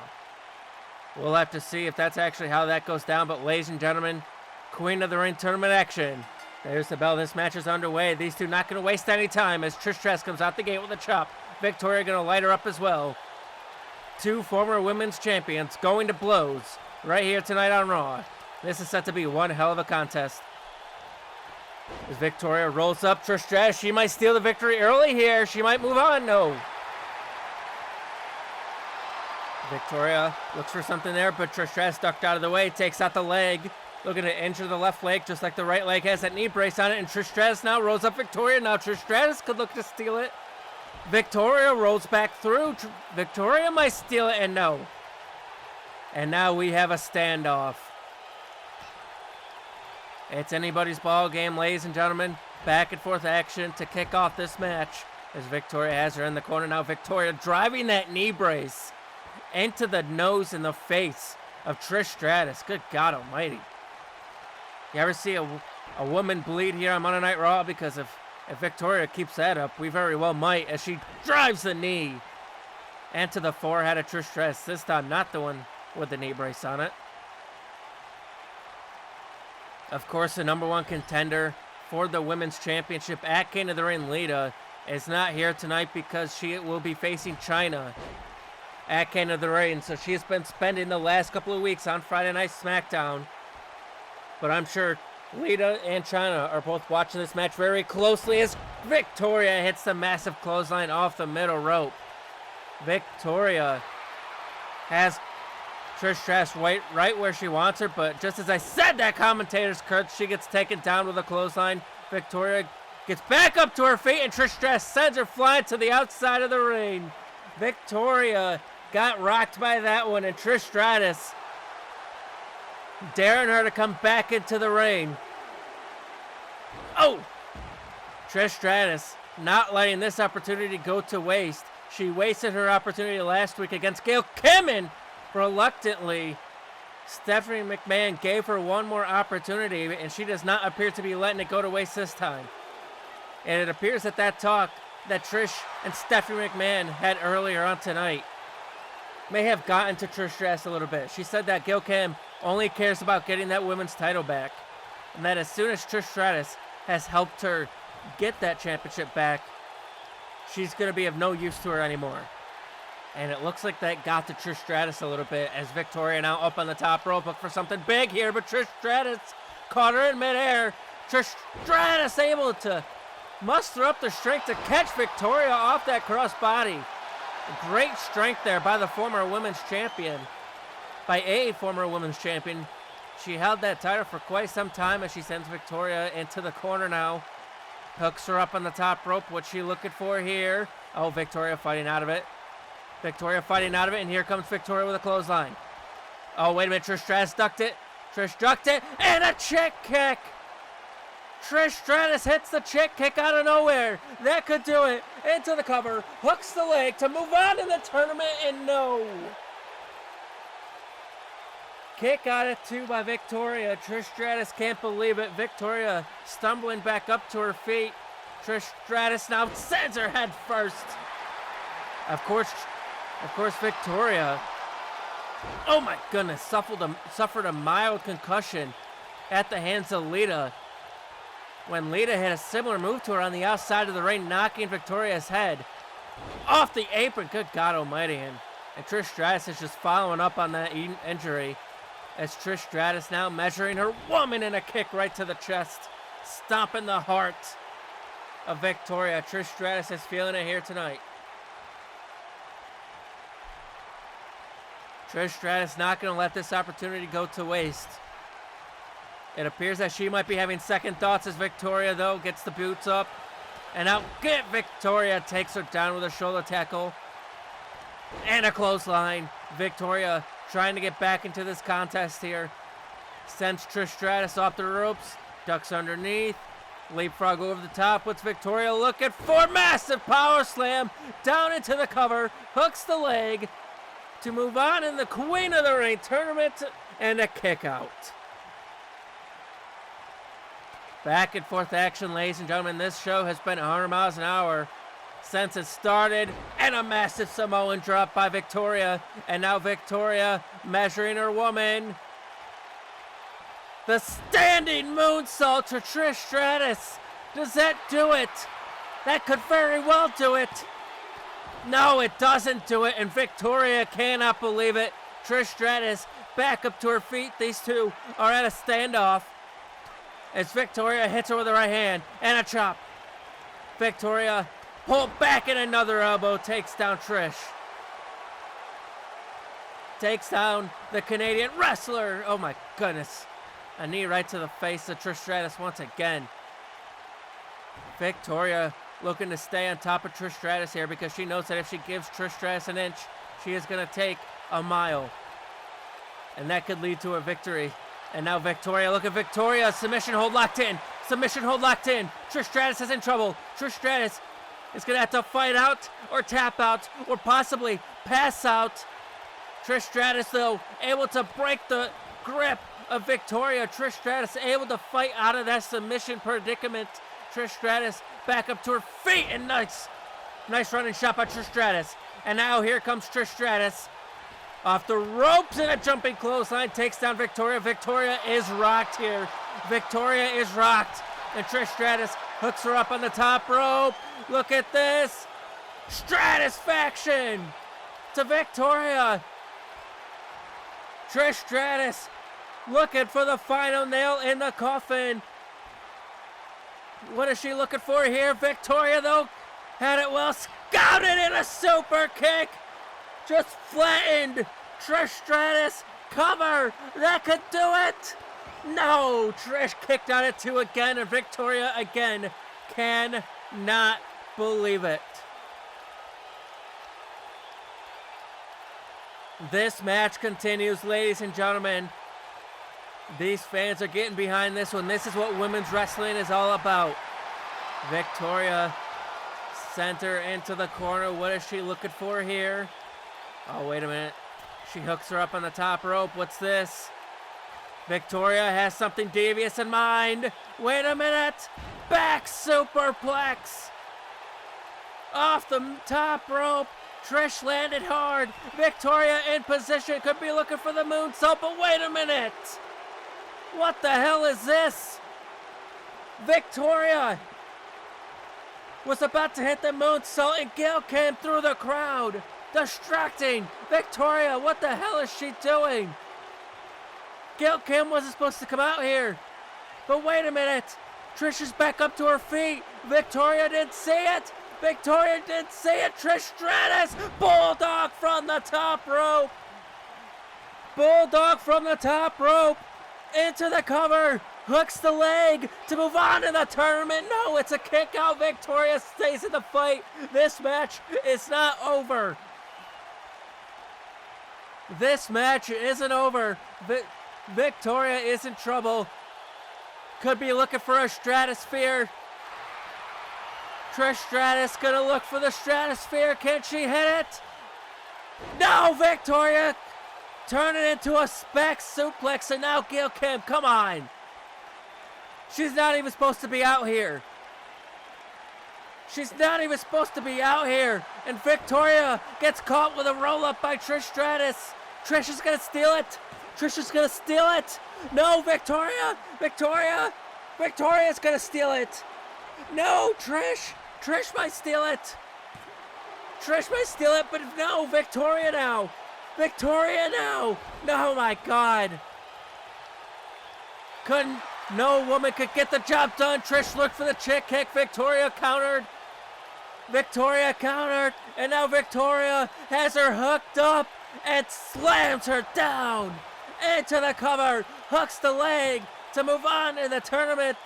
We'll have to see if that's actually how that goes down, but ladies and gentlemen, Queen of the Ring tournament action. There's the bell. This match is underway. These two not going to waste any time as Trish Stratus comes out the gate with a chop. Victoria going to light her up as well. Two former women's champions going to blows right here tonight on Raw. This is set to be one hell of a contest. As Victoria rolls up Trish Stratus, she might steal the victory early here. She might move on. No. Victoria looks for something there, but Trish Stratus ducked out of the way, takes out the leg. Looking to injure the left leg, just like the right leg has that knee brace on it. And Trish Stratus now rolls up Victoria. Now Trish Stratus could look to steal it. Victoria rolls back through. Victoria might steal it, and no. And now we have a standoff. It's anybody's ball game, ladies and gentlemen. Back and forth action to kick off this match as Victoria has her in the corner. Now Victoria driving that knee brace into the nose and the face of Trish Stratus. Good God almighty. You ever see a woman bleed here on Monday Night Raw? Because if Victoria keeps that up, we very well might, as she drives the knee into the forehead of Trish Stratus. This time not the one with the knee brace on it. Of course, the number one contender for the Women's Championship at King of the Ring, Lita, is not here tonight because she will be facing Chyna at King of the Ring. So she has been spending the last couple of weeks on Friday Night SmackDown. But I'm sure Lita and Chyna are both watching this match very closely as Victoria hits the massive clothesline off the middle rope. Victoria has Trish Stratus right where she wants her, but just as I said that commentator's curse, she gets taken down with a clothesline. Victoria gets back up to her feet, and Trish Stratus sends her flying to the outside of the ring. Victoria got rocked by that one, and Trish Stratus daring her to come back into the ring. Oh! Trish Stratus not letting this opportunity go to waste. She wasted her opportunity last week against Gail Kim, and reluctantly, Stephanie McMahon gave her one more opportunity, and she does not appear to be letting it go to waste this time. And it appears that talk that Trish and Stephanie McMahon had earlier on tonight may have gotten to Trish Stratus a little bit. She said that Gail Kim only cares about getting that women's title back, and that as soon as Trish Stratus has helped her get that championship back, she's going to be of no use to her anymore. And it looks like that got to Trish Stratus a little bit as Victoria now up on the top rope, look for something big here, but Trish Stratus caught her in midair. Trish Stratus able to muster up the strength to catch Victoria off that crossbody. Great strength there by the former women's champion. By a former women's champion. She held that title for quite some time as she sends Victoria into the corner now. Hooks her up on the top rope. What's she looking for here? Oh, Victoria fighting out of it. Victoria fighting out of it, and here comes Victoria with a clothesline. Oh, wait a minute. Trish Stratus ducked it. Trish ducked it, and a chick kick. Trish Stratus hits the chick kick out of nowhere. That could do it. Into the cover. Hooks the leg to move on in the tournament, and no. Kick out at two by Victoria. Trish Stratus can't believe it. Victoria stumbling back up to her feet. Trish Stratus now sends her head first. Of course, Victoria, oh my goodness, suffered a mild concussion at the hands of Lita when Lita had a similar move to her on the outside of the ring, knocking Victoria's head off the apron. Good God almighty. And Trish Stratus is just following up on that injury as Trish Stratus now measuring her woman in a kick right to the chest, stomping the heart of Victoria. Trish Stratus is feeling it here tonight. Trish Stratus not going to let this opportunity go to waste. It appears that she might be having second thoughts as Victoria, though, gets the boots up. And out Victoria takes her down with a shoulder tackle. And a clothesline. Victoria trying to get back into this contest here. Sends Trish Stratus off the ropes. Ducks underneath. Leapfrog over the top. Puts Victoria looking for massive power slam. Down into the cover. Hooks the leg. To move on in the Queen of the Ring tournament. And a kick out. Back and forth action, ladies and gentlemen. This show has been 100 miles an hour since it started. And a massive Samoan drop by Victoria. And now Victoria measuring her woman. The standing moonsault to Trish Stratus. Does that do it? That could very well do it. No, it doesn't do it. And Victoria cannot believe it. Trish Stratus back up to her feet. These two are at a standoff. As Victoria hits her with the right hand and a chop. Victoria pulled back and another elbow takes down Trish. Takes down the Canadian wrestler. Oh my goodness. A knee right to the face of Trish Stratus once again. Victoria looking to stay on top of Trish Stratus here because she knows that if she gives Trish Stratus an inch, she is going to take a mile. And that could lead to a victory. And now Victoria, look at Victoria. Submission hold locked in. Submission hold locked in. Trish Stratus is in trouble. Trish Stratus is going to have to fight out or tap out or possibly pass out. Trish Stratus, though, able to break the grip of Victoria. Trish Stratus able to fight out of that submission predicament. Trish Stratus back up to her feet and nice running shot by Trish Stratus. And now here comes Trish Stratus. Off the ropes and a jumping clothesline takes down Victoria. Victoria is rocked here. Victoria is rocked. And Trish Stratus hooks her up on the top rope. Look at this. Stratusfaction to Victoria. Trish Stratus looking for the final nail in the coffin. What is she looking for here? Victoria, though, had it well scouted in a super kick. Just flattened Trish Stratus. Cover. That could do it. No. Trish kicked on it too again. And Victoria again cannot believe it. This match continues, ladies and gentlemen. These fans are getting behind this one. This is what women's wrestling is all about. Victoria sent her into the corner. What is she looking for here? Oh, wait a minute. She hooks her up on the top rope. What's this? Victoria has something devious in mind. Wait a minute. Back superplex. Off the top rope. Trish landed hard. Victoria in position. Could be looking for the moonsault, but wait a minute. What the hell is this? Victoria was about to hit the moonsault and Gail came through the crowd. Distracting. Victoria, what the hell is she doing? Gail Kim wasn't supposed to come out here. But wait a minute. Trish is back up to her feet. Victoria didn't see it. Victoria didn't see it. Trish Stratus. Bulldog from the top rope. Bulldog from the top rope. Into the cover. Hooks the leg to move on to the tournament. No, it's a kick out. Victoria stays in the fight. This match is not over. This match isn't over. Victoria is in trouble. Could be looking for a stratosphere. Trish Stratus gonna look for the stratosphere. Can she hit it? No, Victoria. Turn it into a spec suplex. And now Gail Kim, come on. She's not even supposed to be out here. She's not even supposed to be out here. And Victoria gets caught with a roll-up by Trish Stratus. Trish is going to steal it. Trish is going to steal it. No, Victoria. Victoria. Victoria's going to steal it. No, Trish. Trish might steal it. Trish might steal it, but no, Victoria now. Victoria now. No, my God. No woman could get the job done. Trish looked for the chick kick. Victoria countered. Victoria countered. And now Victoria has her hooked up. and slams her down into the cover. Hooks the leg to move on in the tournament.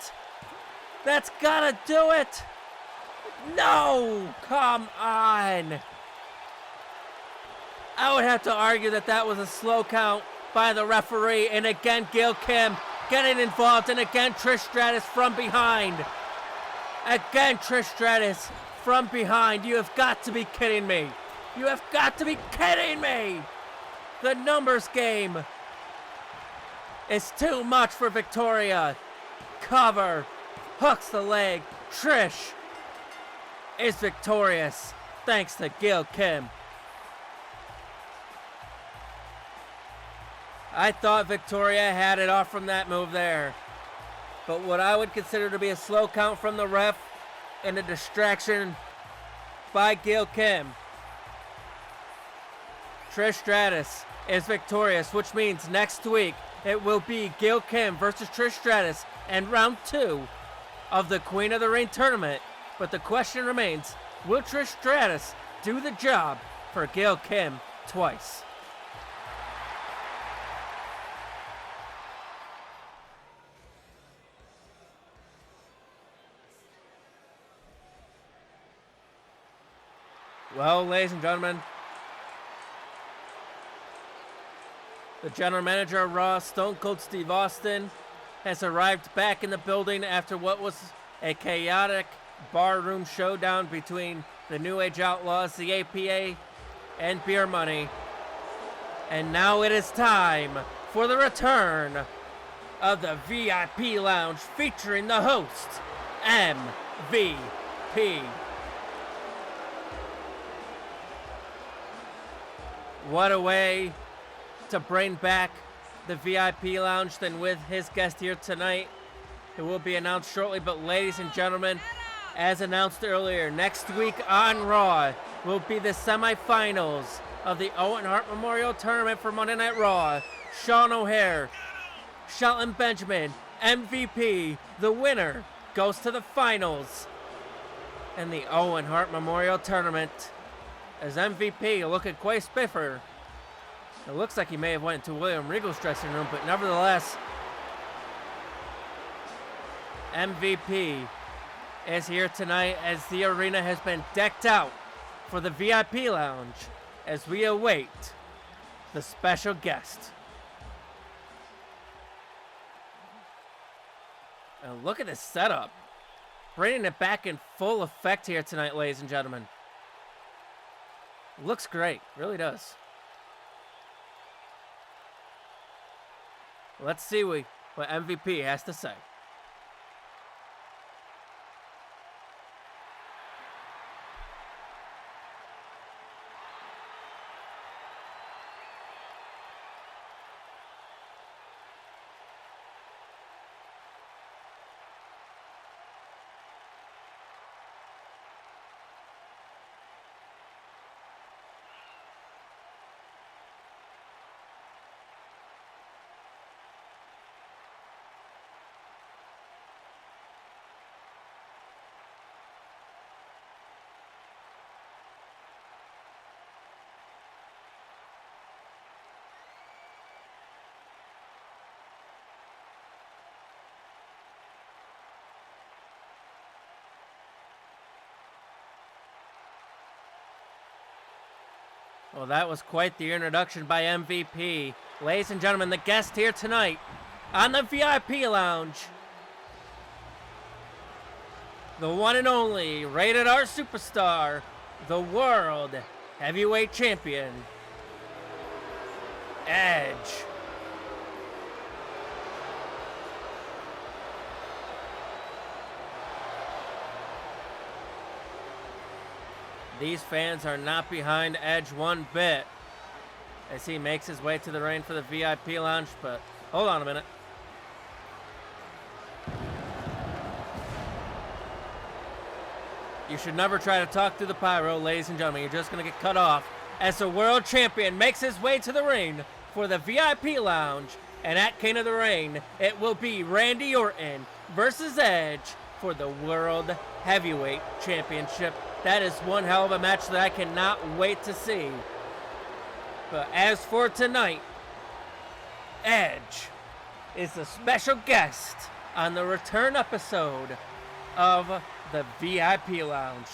That's gotta do it. No, come on. I would have to argue that that was a slow count by the referee. And again, Gail Kim getting involved. And again, Trish Stratus from behind. Again, Trish Stratus from behind. You have got to be kidding me. You have got to be kidding me. The numbers game is too much for Victoria. Cover. Hooks the leg. Trish is victorious thanks to Gail Kim. I thought Victoria had it off from that move there. But what I would consider to be a slow count from the ref and a distraction by Gail Kim. Trish Stratus is victorious, which means next week it will be Gail Kim versus Trish Stratus and round 2 of the Queen of the Ring tournament. But the question remains, will Trish Stratus do the job for Gail Kim twice? Well, ladies and gentlemen, the general manager of Raw, Stone Cold Steve Austin, has arrived back in the building after what was a chaotic barroom showdown between the New Age Outlaws, the APA, and Beer Money. And now it is time for the return of the VIP Lounge featuring the host, MVP. What a way to bring back the VIP Lounge than with his guest here tonight. It will be announced shortly, but ladies and gentlemen, as announced earlier, next week on Raw will be the semifinals of the Owen Hart Memorial Tournament for Monday Night Raw. Sean O'Hare, Shelton Benjamin, MVP. The winner goes to the finals in the Owen Hart Memorial Tournament. As MVP looking quite spiffer. It looks like he may have went into William Regal's dressing room, but nevertheless, MVP is here tonight as the arena has been decked out for the VIP Lounge as we await the special guest. And look at this setup. Bringing it back in full effect here tonight, ladies and gentlemen. Looks great, really does. Let's see what MVP has to say. Well, that was quite the introduction by MVP. Ladies and gentlemen, the guest here tonight on the VIP Lounge, the one and only Rated R Superstar, the World Heavyweight Champion, Edge. These fans are not behind Edge one bit as he makes his way to the ring for the VIP Lounge, but hold on a minute. You should never try to talk through the pyro, ladies and gentlemen. You're just going to get cut off as the World Champion makes his way to the ring for the VIP Lounge. And at King of the Ring, it will be Randy Orton versus Edge for the World Heavyweight Championship. That is one hell of a match that I cannot wait to see. But as for tonight, Edge is the special guest on the return episode of the VIP Lounge.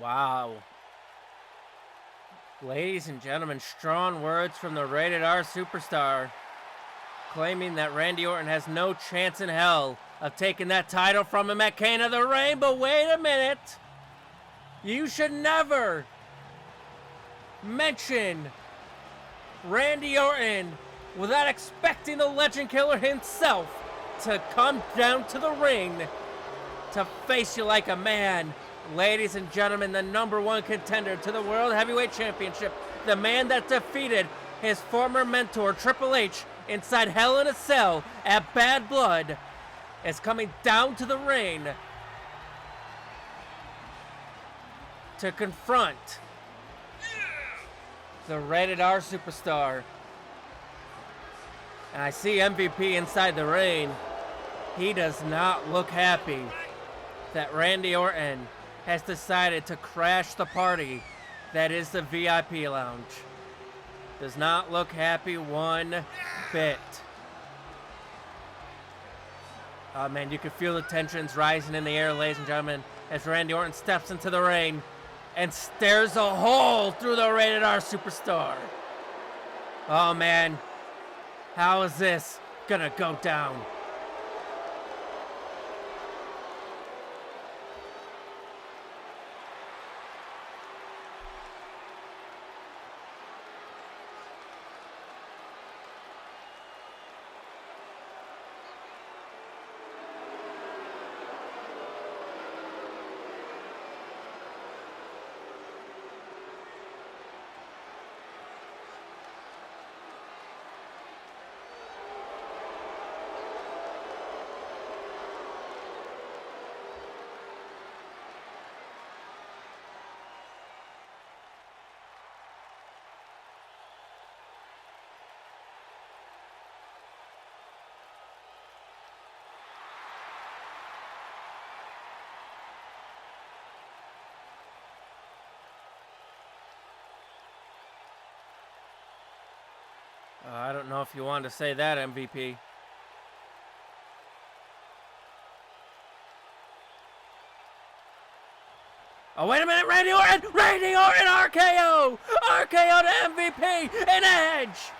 Wow. Ladies and gentlemen, strong words from the Rated R superstar, claiming that Randy Orton has no chance in hell of taking that title from him at King of the Ring. But wait a minute. You should never mention Randy Orton without expecting the Legend Killer himself to come down to the ring to face you like a man. Ladies and gentlemen, the #1 contender to the World Heavyweight Championship, the man that defeated his former mentor Triple H inside Hell in a Cell at Bad Blood, is coming down to the ring to confront the Rated R superstar. And I see MVP inside the ring. He does not look happy that Randy Orton has decided to crash the party that is the VIP Lounge. Does not look happy one bit. Oh man, you can feel the tensions rising in the air, ladies and gentlemen, as Randy Orton steps into the ring and stares a hole through the Rated R superstar. Oh man, how is this gonna go down? I don't know if you wanted to say that, MVP. Oh, wait a minute, Randy Orton! Randy Orton, RKO! RKO to MVP and Edge!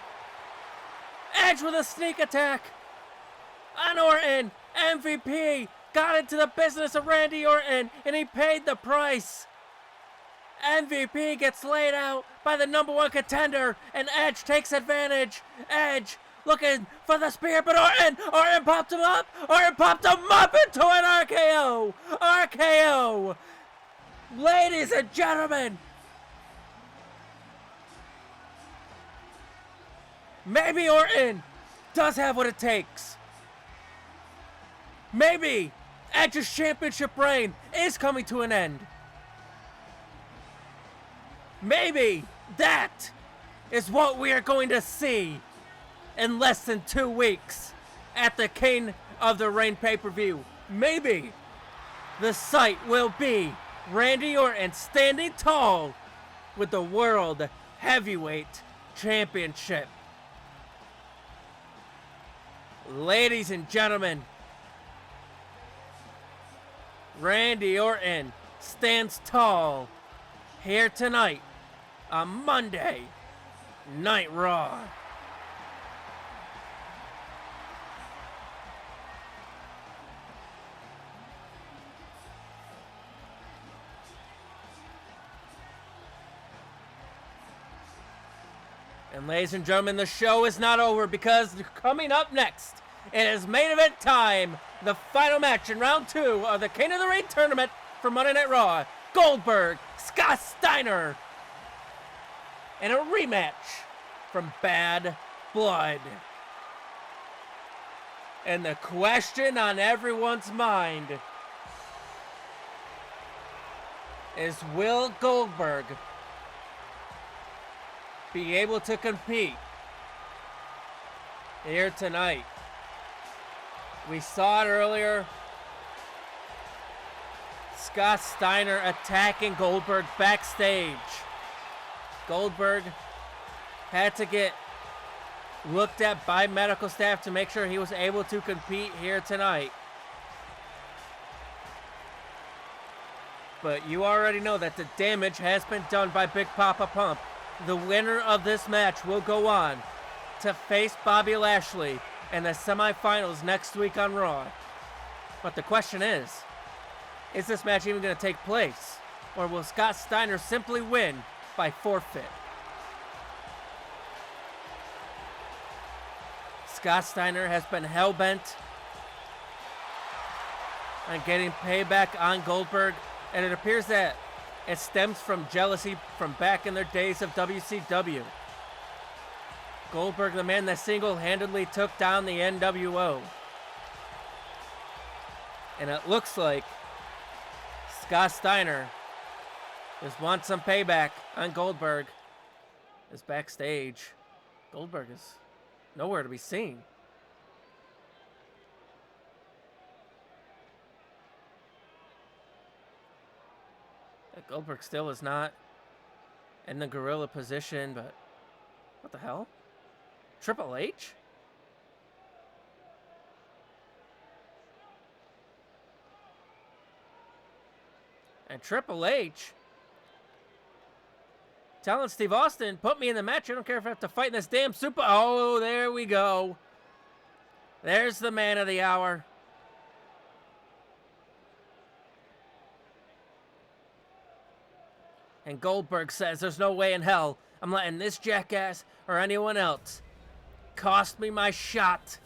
Edge with a sneak attack on Orton. MVP got into the business of Randy Orton, and he paid the price. MVP gets laid out by the #1 contender, and Edge takes advantage. Edge looking for the spear, but Orton popped him up. Orton popped him up into an RKO. RKO. Ladies and gentlemen, maybe Orton does have what it takes. Maybe Edge's championship reign is coming to an end. Maybe that is what we are going to see in less than 2 weeks at the King of the Ring pay-per-view. Maybe the sight will be Randy Orton standing tall with the World Heavyweight Championship. Ladies and gentlemen, Randy Orton stands tall here tonight on Monday Night Raw. And ladies and gentlemen, the show is not over, because coming up next, it is main event time. The final match in round 2 of the King of the Ring tournament for Monday Night Raw. Goldberg, Scott Steiner, and a rematch from Bad Blood. And the question on everyone's mind is, will Goldberg be able to compete here tonight? We saw it earlier. Scott Steiner attacking Goldberg backstage. Goldberg had to get looked at by medical staff to make sure he was able to compete here tonight. But you already know that the damage has been done by Big Papa Pump. The winner of this match will go on to face Bobby Lashley in the semifinals next week on Raw. But the question is this match even going to take place? Or will Scott Steiner simply win by forfeit? Scott Steiner has been hell-bent on getting payback on Goldberg, and it appears that it stems from jealousy from back in their days of WCW. Goldberg, the man that single-handedly took down the NWO. And it looks like Scott Steiner just wants some payback on Goldberg. Is backstage. Goldberg is nowhere to be seen. Goldberg still is not in the gorilla position, but what the hell? Triple H? And Triple H telling Steve Austin, put me in the match. I don't care if I have to fight in this damn super. Oh, there we go. There's the man of the hour. And Goldberg says, there's no way in hell I'm letting this jackass or anyone else cost me my shot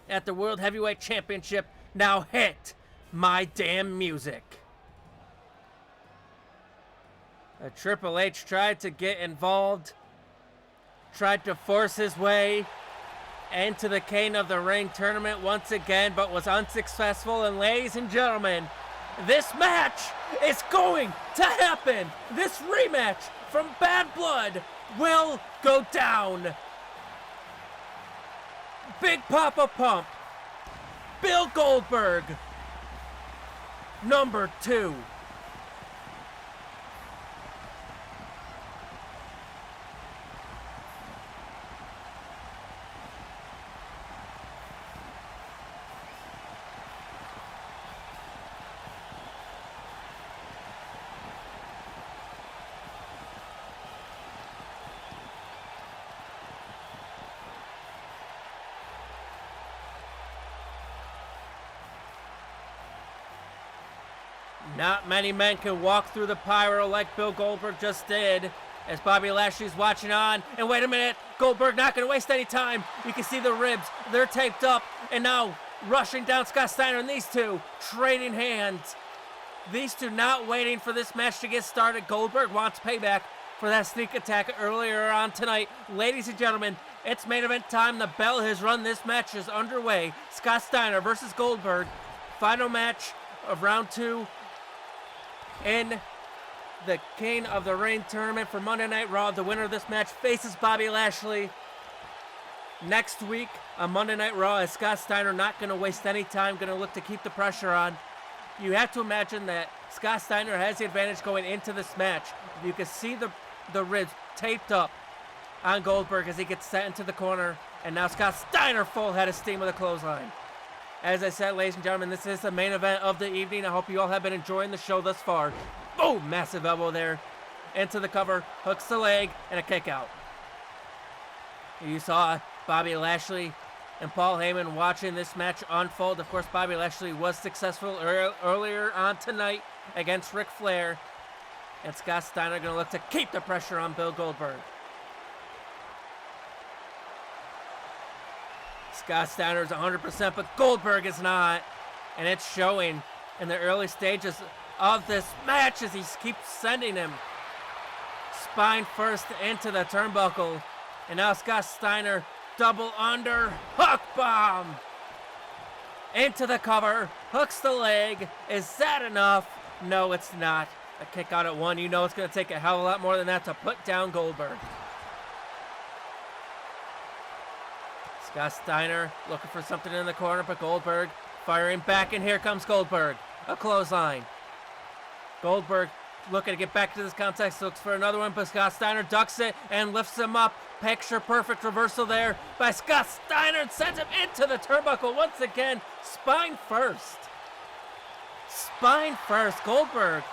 at the World Heavyweight Championship. Now hit my damn music. Triple H tried to get involved, tried to force his way into the King of the Ring tournament once again, but was unsuccessful. And ladies and gentlemen, this match is going to happen. This rematch from Bad Blood will go down. Big Papa Pump, Bill Goldberg, number 2. Not many men can walk through the pyro like Bill Goldberg just did. as Bobby Lashley's watching on. And wait a minute, Goldberg not going to waste any time. You can see the ribs. They're taped up. And now rushing down Scott Steiner, and these two trading hands. These two not waiting for this match to get started. Goldberg wants payback for that sneak attack earlier on tonight. Ladies and gentlemen, it's main event time. The bell has run. This match is underway. Scott Steiner versus Goldberg. Final match of round 2 in the King of the Ring tournament for Monday Night Raw. The winner of this match faces Bobby Lashley next week on Monday Night Raw, as Scott Steiner not going to waste any time, going to look to keep the pressure on. You have to imagine that Scott Steiner has the advantage going into this match. You can see the ribs taped up on Goldberg as he gets set into the corner. And now Scott Steiner full head of steam with a clothesline. As I said, ladies and gentlemen, this is the main event of the evening. I hope you all have been enjoying the show thus far. Boom! Massive elbow there. Into the cover, hooks the leg, and a kick out. You saw Bobby Lashley and Paul Heyman watching this match unfold. Of course, Bobby Lashley was successful earlier on tonight against Ric Flair. And Scott Steiner going to look to keep the pressure on Bill Goldberg. Scott Steiner is 100%, but Goldberg is not. And it's showing in the early stages of this match as he keeps sending him spine first into the turnbuckle. And now Scott Steiner, double under, hook bomb into the cover, hooks the leg. Is that enough? No, it's not. A kick out at 1. You know it's going to take a hell of a lot more than that to put down Goldberg. Scott Steiner looking for something in the corner, but Goldberg firing back, and here comes Goldberg. A clothesline. Goldberg looking to get back to this context, looks for another one, but Scott Steiner ducks it and lifts him up. Picture perfect reversal there by Scott Steiner and sends him into the turnbuckle once again. Spine first. Spine first. Goldberg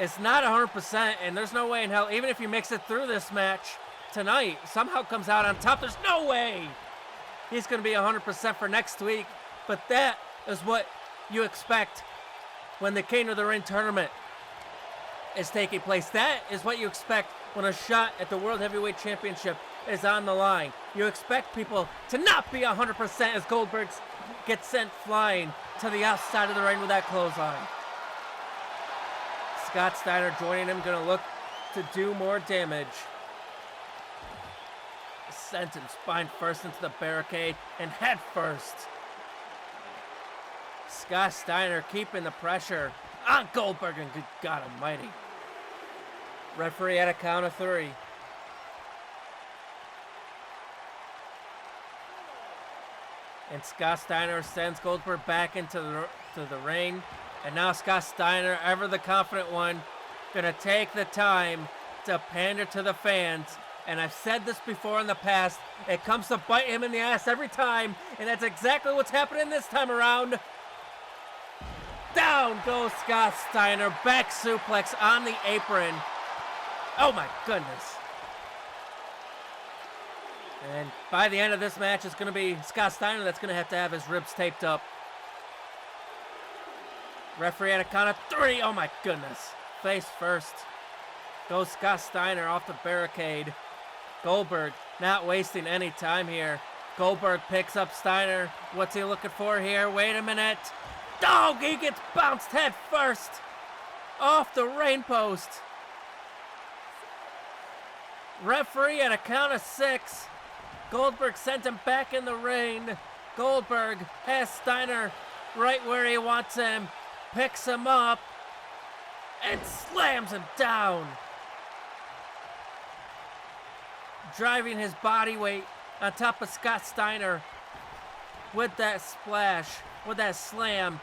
is not 100%, and there's no way in hell, even if he makes it through this match tonight, somehow comes out on top, there's no way he's going to be 100% for next week. But that is what you expect when the King of the Ring tournament is taking place. That is what you expect when a shot at the World Heavyweight Championship is on the line. You expect people to not be 100% as Goldberg gets sent flying to the outside of the ring with that clothesline. Scott Steiner joining him, going to look to do more damage. Sent him spine first into the barricade and head first. Scott Steiner keeping the pressure on Goldberg, and good God almighty. Referee at a count of 3. And Scott Steiner sends Goldberg back into the ring. And now Scott Steiner, ever the confident one, gonna take the time to pander to the fans. And I've said this before in the past, it comes to bite him in the ass every time, and that's exactly what's happening this time around. Down goes Scott Steiner, back suplex on the apron. Oh my goodness. And by the end of this match, it's going to be Scott Steiner that's going to have his ribs taped up. Referee at a count of 3. Oh my goodness. Face first. Goes Scott Steiner off the barricade. Goldberg not wasting any time here. Goldberg picks up Steiner. What's he looking for here? Wait a minute. Oh, he gets bounced head first off the ring post. Referee at a count of 6. Goldberg sent him back in the ring. Goldberg has Steiner right where he wants him. Picks him up and slams him down. Driving his body weight on top of Scott Steiner with that splash, with that slam.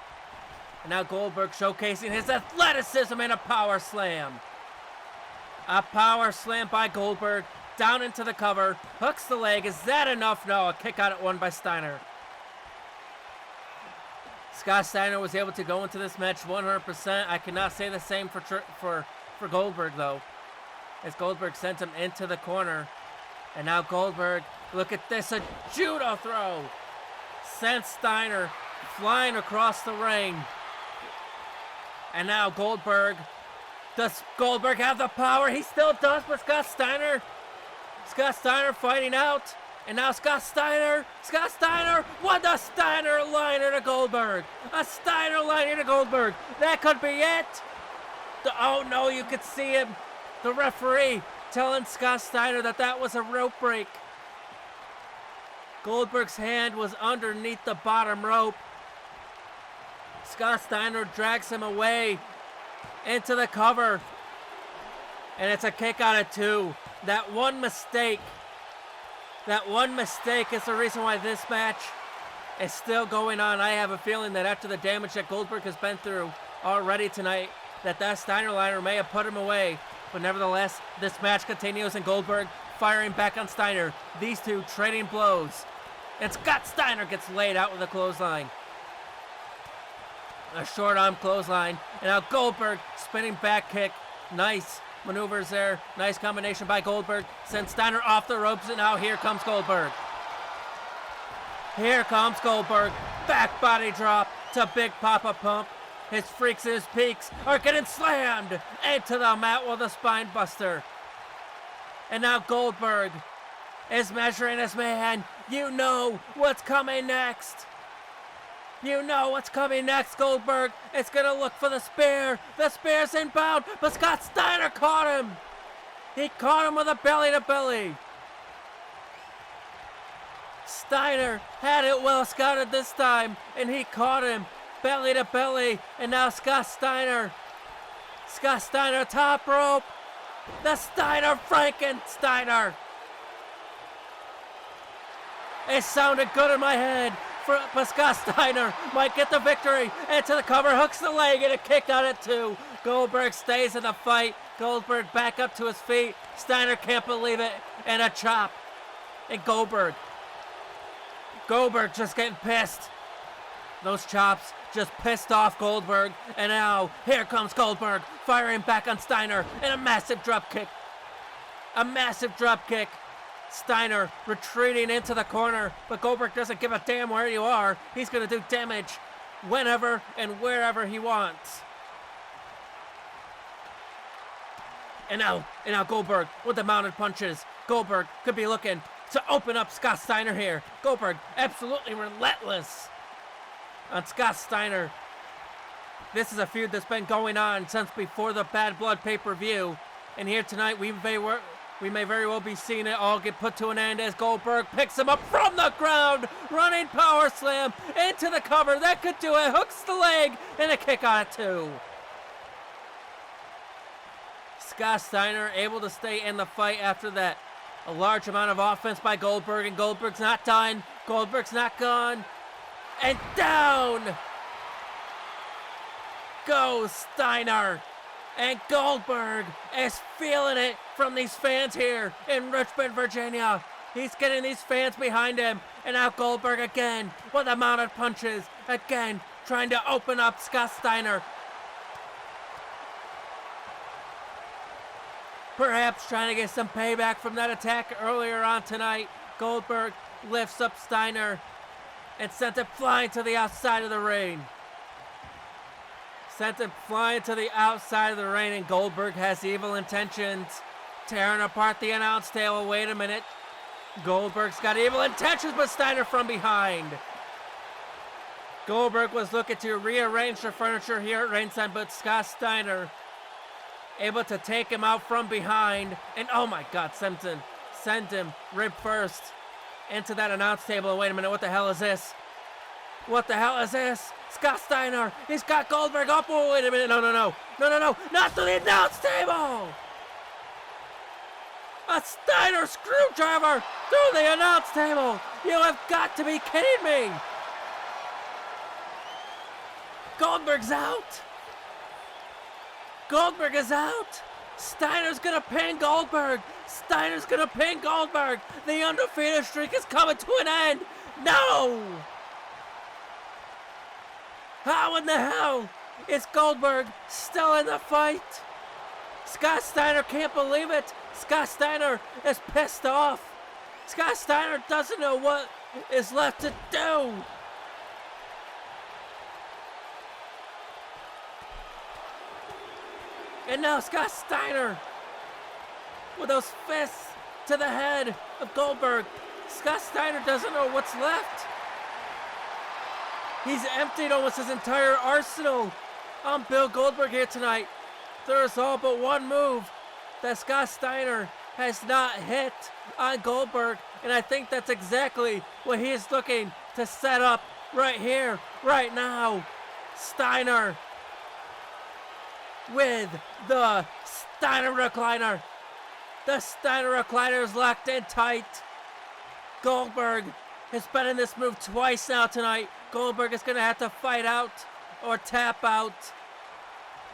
And now Goldberg showcasing his athleticism in a power slam. A power slam by Goldberg down into the cover. Hooks the leg. Is that enough? No, a kick out at 1 by Steiner. Scott Steiner was able to go into this match 100%. I cannot say the same for Goldberg, though, as Goldberg sent him into the corner. And now Goldberg, look at this, a judo throw. Sent Steiner flying across the ring. And now Goldberg Does Goldberg have the power? He still does, but Scott Steiner fighting out. And now Scott Steiner with a Steiner liner to Goldberg. A Steiner liner to Goldberg. That could be it. Oh no, you could see him. The referee telling Scott Steiner that was a rope break. Goldberg's hand was underneath the bottom rope. Scott Steiner drags him away into the cover. And it's a kick out at 2. That one mistake is the reason why this match is still going on. I have a feeling that after the damage that Goldberg has been through already tonight, that Steiner liner may have put him away. But nevertheless, this match continues and Goldberg firing back on Steiner. These two trading blows. And Scott Steiner gets laid out with a clothesline. A short arm clothesline. And now Goldberg spinning back kick. Nice maneuvers there. Nice combination by Goldberg. Sends Steiner off the ropes, and now here comes Goldberg. Here comes Goldberg. Back body drop to Big Papa Pump. His freaks and his peaks are getting slammed into the mat with a spine buster. And now Goldberg is measuring his man. You know what's coming next. You know what's coming next, Goldberg. It's going to look for the spear. The spear's inbound, but Scott Steiner caught him. He caught him with a belly-to-belly. Steiner had it well scouted this time, and he caught him belly-to-belly. And now Scott Steiner top rope. The Steiner Frankensteiner. It sounded good in my head. But Scott Steiner might get the victory. Into the cover, hooks the leg, and a kick out at 2. Goldberg stays in the fight. Goldberg back up to his feet. Steiner can't believe it. And a chop. And Goldberg just getting pissed. Those chops just pissed off Goldberg. And now, here comes Goldberg, firing back on Steiner. And a massive drop kick. Steiner retreating into the corner, but Goldberg doesn't give a damn where you are. He's going to do damage whenever and wherever he wants. And now Goldberg with the mounted punches. Goldberg could be looking to open up Scott Steiner here. Goldberg absolutely relentless on Scott Steiner. This is a feud that's been going on since before the Bad Blood pay-per-view. And here tonight, we may very well be seeing it all get put to an end as Goldberg picks him up from the ground. Running power slam into the cover. That could do it. Hooks the leg and a kick out at 2. Scott Steiner able to stay in the fight after that. A large amount of offense by Goldberg, and Goldberg's not done. Goldberg's not gone. And down goes Steiner. And Goldberg is feeling it from these fans here in Richmond, Virginia. He's getting these fans behind him. And now Goldberg again with the mounted punches. Again, trying to open up Scott Steiner. Perhaps trying to get some payback from that attack earlier on tonight. Goldberg lifts up Steiner and sent him flying to the outside of the ring. Sent him flying to the outside of the ring, and Goldberg has evil intentions. Tearing apart the announce table. Wait a minute. Goldberg's got evil intentions, but Steiner from behind. Goldberg was looking to rearrange the furniture here at ringside, but Scott Steiner able to take him out from behind. And oh my God, sent him rib first into that announce table. And wait a minute, what the hell is this? What the hell is this? Scott Steiner, he's got Goldberg up. Oh, wait a minute, no, not to the announce table. A Steiner screwdriver through the announce table. You have got to be kidding me. Goldberg's out. Goldberg is out. Steiner's gonna pin Goldberg. The undefeated streak is coming to an end. No! How in the hell is Goldberg still in the fight? Scott Steiner can't believe it. Scott Steiner is pissed off. Scott Steiner doesn't know what is left to do. And now Scott Steiner with those fists to the head of Goldberg. Scott Steiner doesn't know what's left. He's emptied almost his entire arsenal on Bill Goldberg here tonight. There is all but one move that Scott Steiner has not hit on Goldberg, and I think that's exactly what he is looking to set up right here, right now. Steiner with the Steiner recliner. The Steiner recliner is locked in tight. Goldberg has been in this move twice now tonight. Goldberg is going to have to fight out or tap out.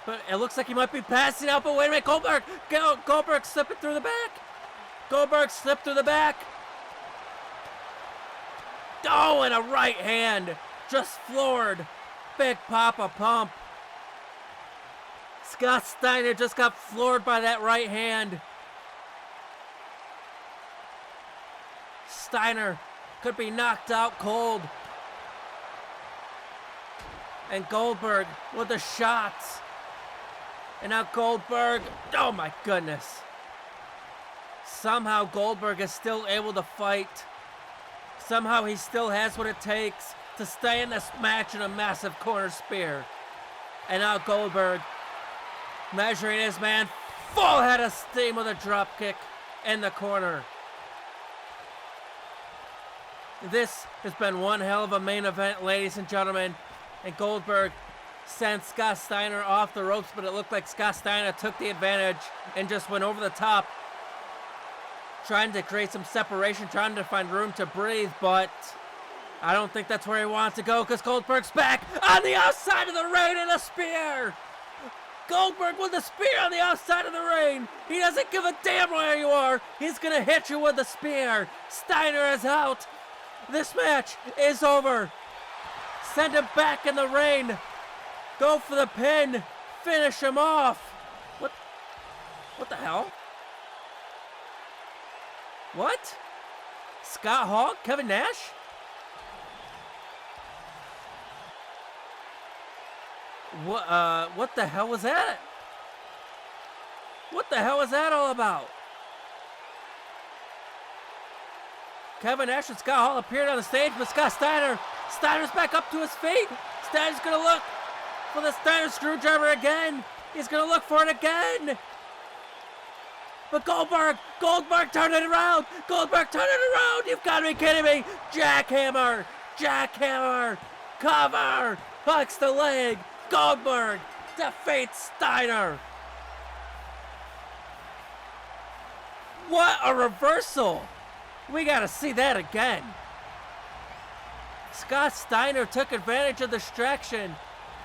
But it looks like he might be passing out, but wait a minute, Goldberg slipping through the back. Goldberg slipped through the back. Oh, and a right hand just floored Big Papa Pump. Scott Steiner just got floored by that right hand. Steiner could be knocked out cold. And Goldberg with the shots. And now Goldberg, oh my goodness. Somehow Goldberg is still able to fight. Somehow he still has what it takes to stay in this match in a massive corner spear. And now Goldberg measuring his man, full head of steam with a drop kick in the corner. This has been one hell of a main event, ladies and gentlemen. And Goldberg sent Scott Steiner off the ropes, but it looked like Scott Steiner took the advantage and just went over the top, trying to create some separation, trying to find room to breathe, but I don't think that's where he wants to go, because Goldberg's back on the outside of the ring and a spear. Goldberg with the spear on the outside of the ring. He doesn't give a damn where you are. He's going to hit you with the spear. Steiner is out. This match is over. Send him back in the ring. Go for the pin. Finish him off. What the hell? What? Scott Hall? Kevin Nash? What the hell was that? What the hell was that all about? Kevin Nash and Scott Hall appeared on the stage, but Steiner's back up to his feet. Steiner's gonna look for the Steiner screwdriver again. He's gonna look for it again. But Goldberg turned it around. You've got to be kidding me. Jackhammer, cover, hooks the leg. Goldberg defeats Steiner. What a reversal. We got to see that again. Scott Steiner took advantage of the distraction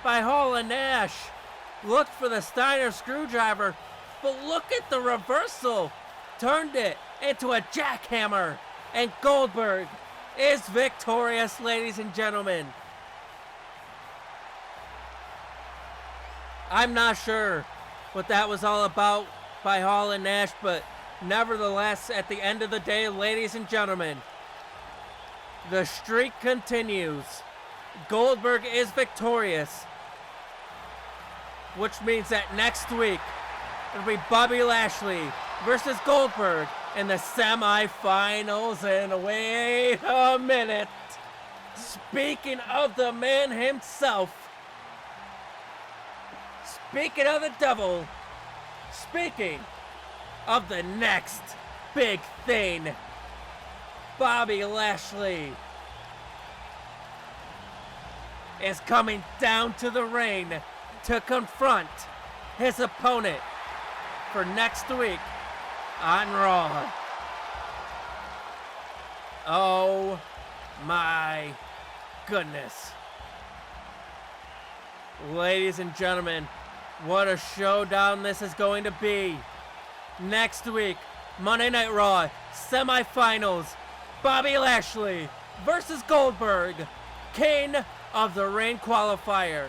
by Hall and Nash. Looked for the Steiner screwdriver, but look at the reversal. Turned it into a jackhammer. And Goldberg is victorious, ladies and gentlemen. I'm not sure what that was all about by Hall and Nash, but nevertheless, at the end of the day, ladies and gentlemen, the streak continues. Goldberg is victorious, which means that next week it'll be Bobby Lashley versus Goldberg in the semifinals. And wait a minute. Speaking of the man himself, speaking of the devil, speaking of the next big thing, Bobby Lashley is coming down to the ring to confront his opponent for next week on Raw. Oh my goodness. Ladies and gentlemen, what a showdown this is going to be. Next week, Monday Night Raw, semifinals, Bobby Lashley versus Goldberg, King of the Ring qualifier.